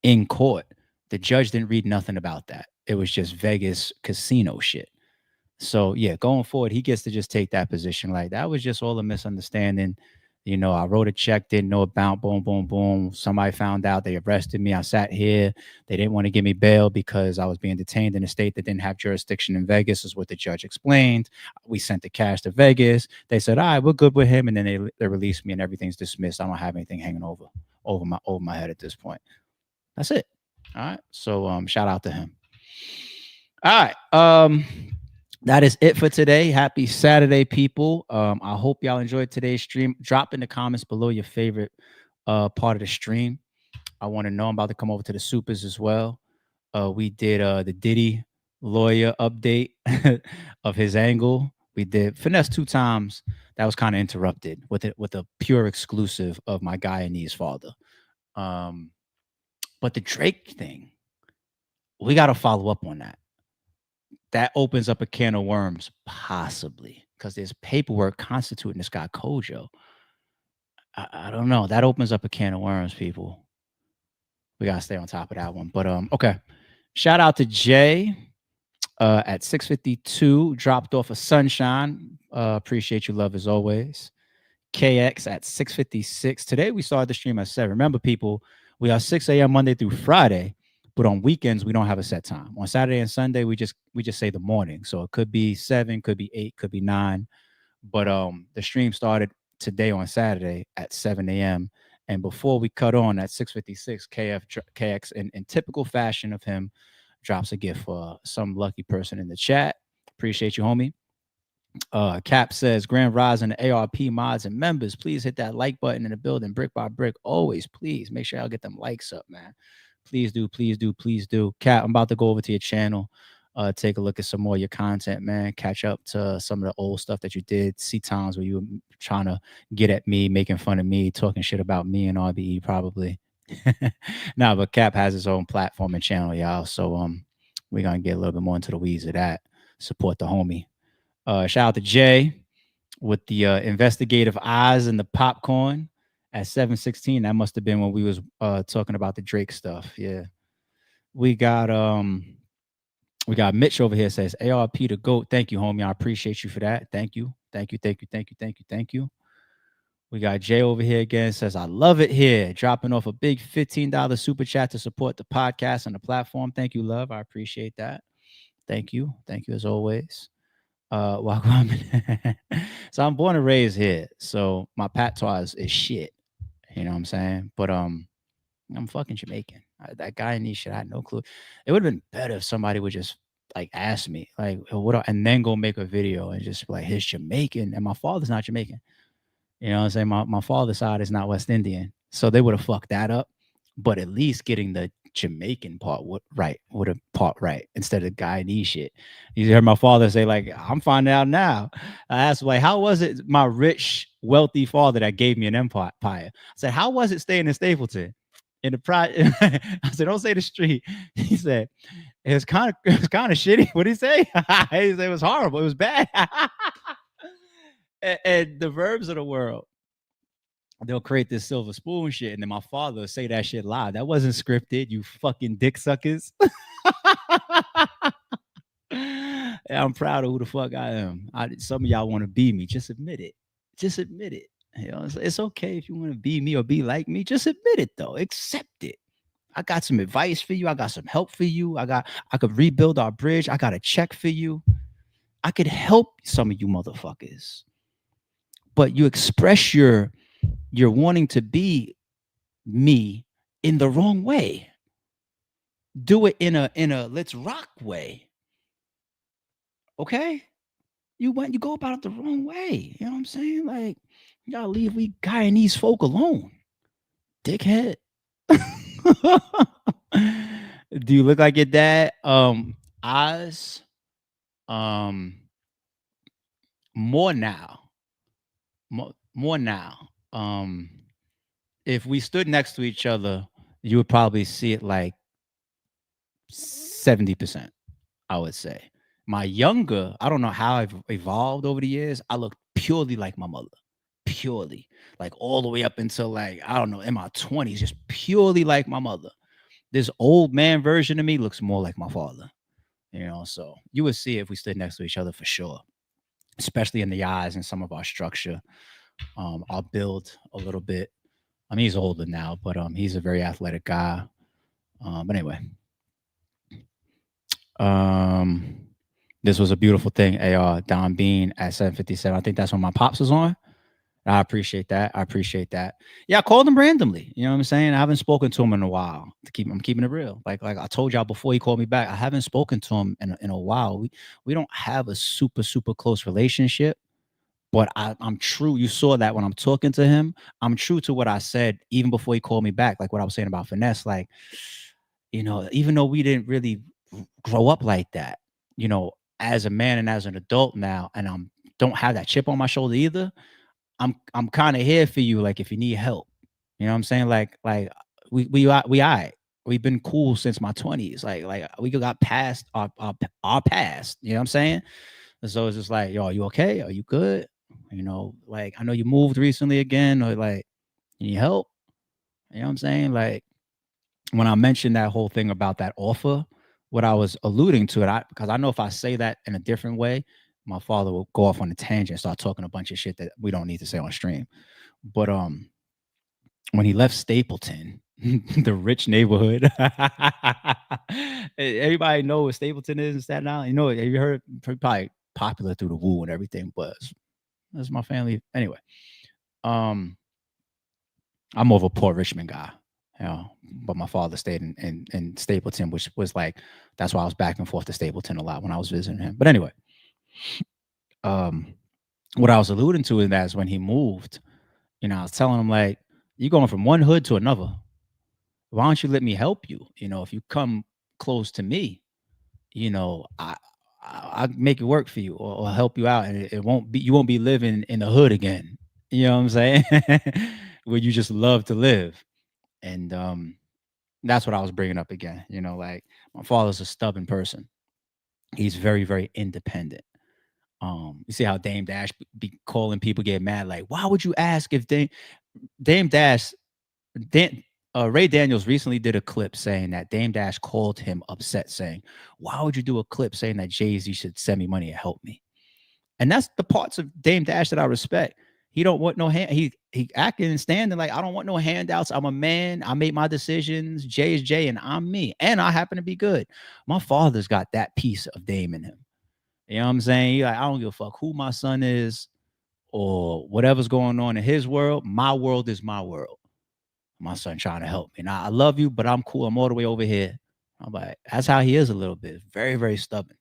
in court, the judge didn't read nothing about that. It was just Vegas casino shit. So yeah, going forward, he gets to just take that position. Like, that was just all a misunderstanding. You know, I wrote a check, didn't know about, boom, boom, boom. Somebody found out, they arrested me. I sat here. They didn't want to give me bail because I was being detained in a state that didn't have jurisdiction in Vegas, is what the judge explained. We sent the cash to Vegas. They said, all right, we're good with him. And then they released me and everything's dismissed. I don't have anything hanging over my head at this point. That's it. All right. So shout out to him. All right. That is it for today. Happy Saturday, people. I hope y'all enjoyed today's stream. Drop in the comments below your favorite part of the stream. I want to know. I'm about to come over to the supers as well. We did the Diddy lawyer update of his angle. We did Finesse2Tymes. That was kind of interrupted with a pure exclusive of my Guyanese father. But the Drake thing, we got to follow up on that. That opens up a can of worms, possibly, because there's paperwork constituting this guy Kojo. I don't know. That opens up a can of worms, people. We gotta stay on top of that one. But okay. Shout out to Jay at 6:52. Dropped off a sunshine. Appreciate you, love, as always. KX at 6:56. Today we started the stream at 7. Remember, people, we are 6 a.m. Monday through Friday. But on weekends, we don't have a set time. On Saturday and Sunday, we just say the morning. So it could be 7, could be 8, could be 9. But the stream started today on Saturday at 7 a.m. And before we cut on at 6:56, KX, in typical fashion of him, drops a gift for some lucky person in the chat. Appreciate you, homie. Cap says, Grand Rising, the ARP mods and members, please hit that like button in the building, brick by brick. Always, please make sure y'all get them likes up, man. Please do, please do, please do. Kat, I'm about to go over to your channel, take a look at some more of your content, man. Catch up to some of the old stuff that you did. See times where you were trying to get at me, making fun of me, talking shit about me and RBE, probably. Nah, but Cap has his own platform and channel, y'all. So we're gonna get a little bit more into the weeds of that. Support the homie. Shout out to Jay with the investigative eyes and the popcorn. At 7:16, that must have been when we was talking about the Drake stuff. Yeah, we got Mitch over here says ARP the GOAT. Thank you, homie. I appreciate you for that. Thank you, thank you, thank you, thank you, thank you, thank you. We got Jay over here again. Says I love it here. Dropping off a big $15 super chat to support the podcast and the platform. Thank you, love. I appreciate that. Thank you as always. Welcome. So I'm born and raised here. So my patois is shit. You know what I'm saying? But I'm fucking Jamaican. That guy in these shit, I had no clue. It would have been better if somebody would just like ask me, like, and then go make a video and just like, he's Jamaican. And my father's not Jamaican. You know what I'm saying? My father's side is not West Indian. So they would have fucked that up. But at least getting the Jamaican part would have part right instead of Guyanese shit. You heard my father say, like, I'm finding out now. I asked, like, how was it my rich, wealthy father that gave me an empire? I said, how was it staying in Stapleton? In the I said, don't say the street. He said, it was kind of shitty. What did he say? He said it was horrible. It was bad. and the verbs of the world, they'll create this silver spoon shit, and then my father will say that shit live. That wasn't scripted, you fucking dick suckers. Yeah, I'm proud of who the fuck I am. Some of y'all want to be me. Just admit it. Just admit it. You know, it's okay if you want to be me or be like me. Just admit it, though. Accept it. I got some advice for you. I got some help for you. I could rebuild our bridge. I got a check for you. I could help some of you motherfuckers. But you express your wanting to be me in the wrong way. Do it in a let's rock way. Okay? You go about it the wrong way. You know what I'm saying? Like, y'all leave we Guyanese folk alone. Dickhead. Do you look like your dad? Oz. More now. More now. If we stood next to each other, you would probably see it like 70%, I would say. My younger, I don't know how I've evolved over the years. I look purely like my mother. Purely. Like all the way up until like, I don't know, in my 20s, just purely like my mother. This old man version of me looks more like my father. You know, so you would see it if we stood next to each other for sure. Especially in the eyes and some of our structure. I'll build a little bit. I mean, he's older now, but he's a very athletic guy. But anyway, this was a beautiful thing. AR Don Bean at 7:57. I think that's when my pops was on. I appreciate that. I appreciate that. Yeah, I called him randomly. You know what I'm saying? I haven't spoken to him in a while. I'm keeping it real. Like I told y'all before he called me back, I haven't spoken to him in a while. We don't have a super close relationship, but I'm true. You saw that when I'm talking to him. I'm true to what I said even before he called me back. Like what I was saying about Finesse. Like, you know, even though we didn't really grow up like that, you know, as a man and as an adult now, and don't have that chip on my shoulder either. I'm kind of here for you, like if you need help. You know what I'm saying? Like we all right. We've been cool since my 20s. Like we got past our past. You know what I'm saying? And so it's just like, yo, are you okay? Are you good? You know, like I know you moved recently again, or like you need help. You know what I'm saying? Like when I mentioned that whole thing about that offer, what I was alluding to it, because I know if I say that in a different way, my father will go off on a tangent and start talking a bunch of shit that we don't need to say on stream. But when he left Stapleton, the rich neighborhood, everybody know what Stapleton is in Staten Island. You know, have you heard? Probably popular through the Woo and everything, but that's my family anyway. I'm more of a Port Richmond guy, you know, but my father stayed in Stapleton, which was like, that's why I was back and forth to Stapleton a lot when I was visiting him. But anyway, what I was alluding to in that is when he moved, you know, I was telling him like, you're going from one hood to another. Why don't you let me help you? You know, if you come close to me, you know, I make it work for you or help you out, and you won't be living in the hood again. You know what I'm saying? Where you just love to live. And that's what I was bringing up again. You know, like my father's a stubborn person. He's very independent. You see how Dame Dash be calling people get mad, like, why would you ask if Dame Dash, Ray Daniels recently did a clip saying that Dame Dash called him upset, saying, why would you do a clip saying that Jay-Z should send me money and help me? And that's the parts of Dame Dash that I respect. He don't want no hand. He acting and standing like, I don't want no handouts. I'm a man. I made my decisions. Jay is Jay, and I'm me. And I happen to be good. My father's got that piece of Dame in him. You know what I'm saying? Like, I don't give a fuck who my son is or whatever's going on in his world. My world is my world. My son trying to help me. Now, I love you, but I'm cool. I'm all the way over here. I'm like, that's how he is a little bit. Very stubborn.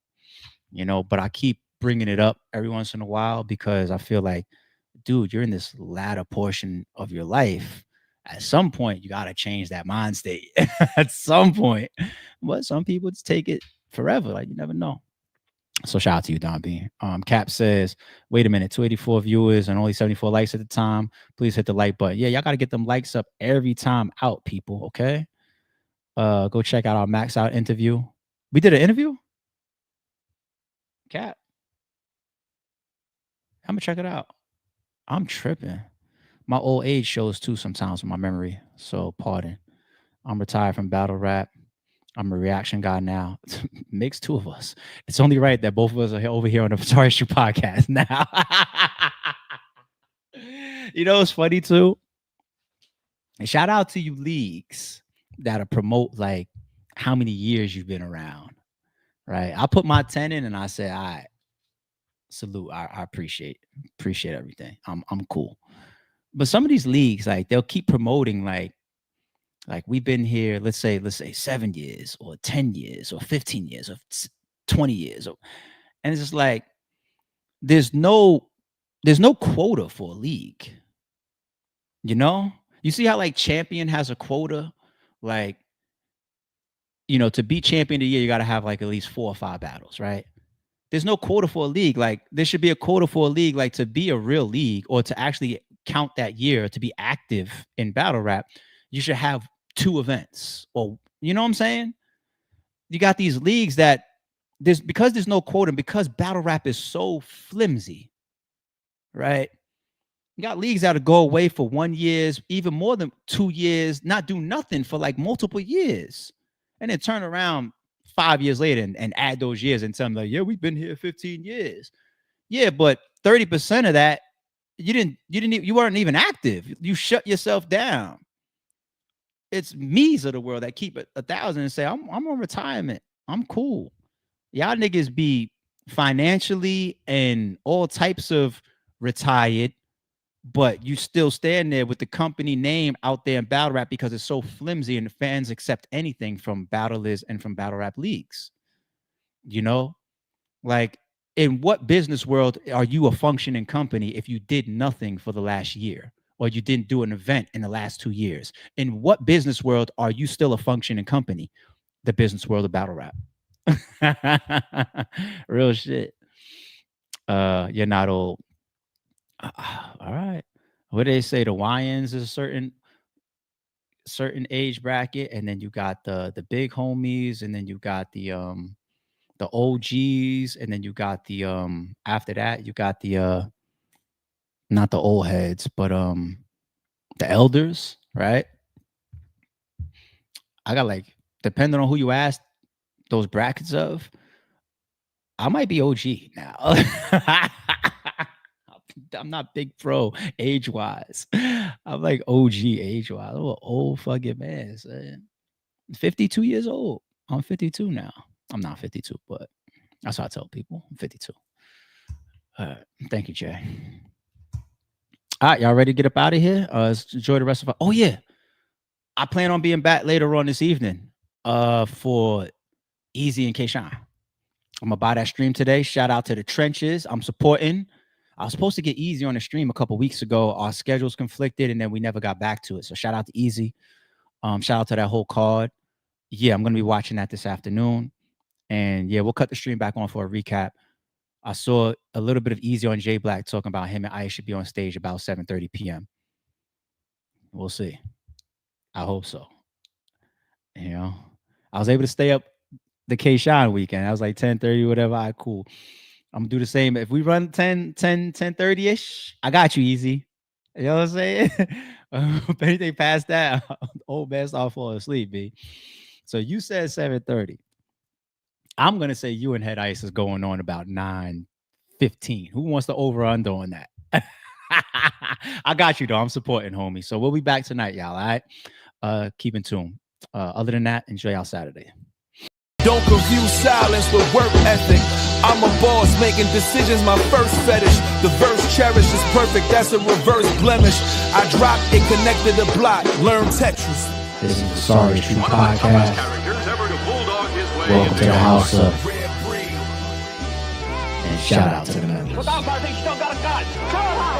You know, but I keep bringing it up every once in a while because I feel like, dude, you're in this latter portion of your life. At some point, you got to change that mind state. At some point. But some people just take it forever. Like, you never know. So shout out to you, Don B. Cap says, wait a minute, 284 viewers and only 74 likes at the time. Please hit the like button. Yeah, y'all got to get them likes up every time out, people, okay? Go check out our Max Out interview. We did an interview? Cap. I'm going to check it out. I'm tripping. My old age shows too sometimes with my memory, so pardon. I'm retired from battle rap. I'm a reaction guy now. Makes two of us. It's only right that both of us are over here on the Sorry Issue podcast now. You know, it's funny too. And shout out to you leagues that promote like how many years you've been around, right? I put my 10 in and I said, all right, salute. I appreciate everything. I'm cool. But some of these leagues, like they'll keep promoting like we've been here, let's say 7 years or 10 years or 15 years or 20 years. And it's just like, there's no quota for a league. You know, you see how like champion has a quota, like, you know, to be champion of the year, you got to have like at least 4 or 5 battles, right? There's no quota for a league. Like there should be a quota for a league, like to be a real league or to actually count that year to be active in battle rap. You should have 2 events, or you know what I'm saying? You got these leagues that because there's no quota, because battle rap is so flimsy, right? You got leagues that go away for 1 year, even more than 2 years, not do nothing for like multiple years, and then turn around 5 years later and add those years and tell them like, yeah, we've been here 15 years. Yeah, but 30% of that you weren't even active. You shut yourself down. It's me's of the world that keep it 1,000 and say, I'm on retirement. I'm cool. Y'all niggas be financially and all types of retired, but you still stand there with the company name out there in battle rap because it's so flimsy and the fans accept anything from battlers and from battle rap leagues. You know, like, in what business world are you a functioning company if you did nothing for the last year or you didn't do an event in the last 2 years? In what business world are you still a functioning company? The business world of battle rap. Real shit. You're not old. All right. What do they say? The YNs is a certain age bracket, and then you got the big homies, and then you got the OGs, and then you got the after that you got the not the old heads, but the elders, right? I got, like, depending on who you ask those brackets of, I might be OG now. I'm not big pro age wise. I'm like OG age wise. I'm an old fucking man. Son. 52 years old. I'm 52 now. I'm not 52, but that's what I tell people. I'm 52. Thank you, Jay. All right, y'all ready to get up out of here? Let's enjoy the rest of it. Oh yeah, I plan on being back later on this evening for Easy and K-Shine. I'm gonna buy that stream today. Shout out to the trenches. I'm supporting. I was supposed to get Easy on the stream a couple weeks ago. Our schedules conflicted, and then we never got back to it. So shout out to Easy. Shout out to that whole card. Yeah, I'm gonna be watching that this afternoon. And yeah, we'll cut the stream back on for a recap. I saw a little bit of Easy on J Black talking about him and I should be on stage about 7:30 p.m. We'll see. I hope so. You know, I was able to stay up the K-Shine weekend. I was like 10:30, whatever. All right, cool. I'm gonna do the same. If we run 10:30-ish, I got you, Easy. You know what I'm saying? If anything past that, old man start falling asleep, B. So you said 7:30. I'm gonna say you and Head Ice is going on about 9:15. Who wants to over under on that? I got you though. I'm supporting, homie. So we'll be back tonight, y'all. All right. Keep in tune. Other than that, enjoy y'all Saturday. Don't confuse silence with work ethic. I'm a boss making decisions, my first fetish. The verse cherished is perfect, that's a reverse blemish. I dropped it, connected the block, learn Tetris. This is the Sorry Street Podcast. Welcome to the house of. And shout out to the members. Without my thing, still got a gun.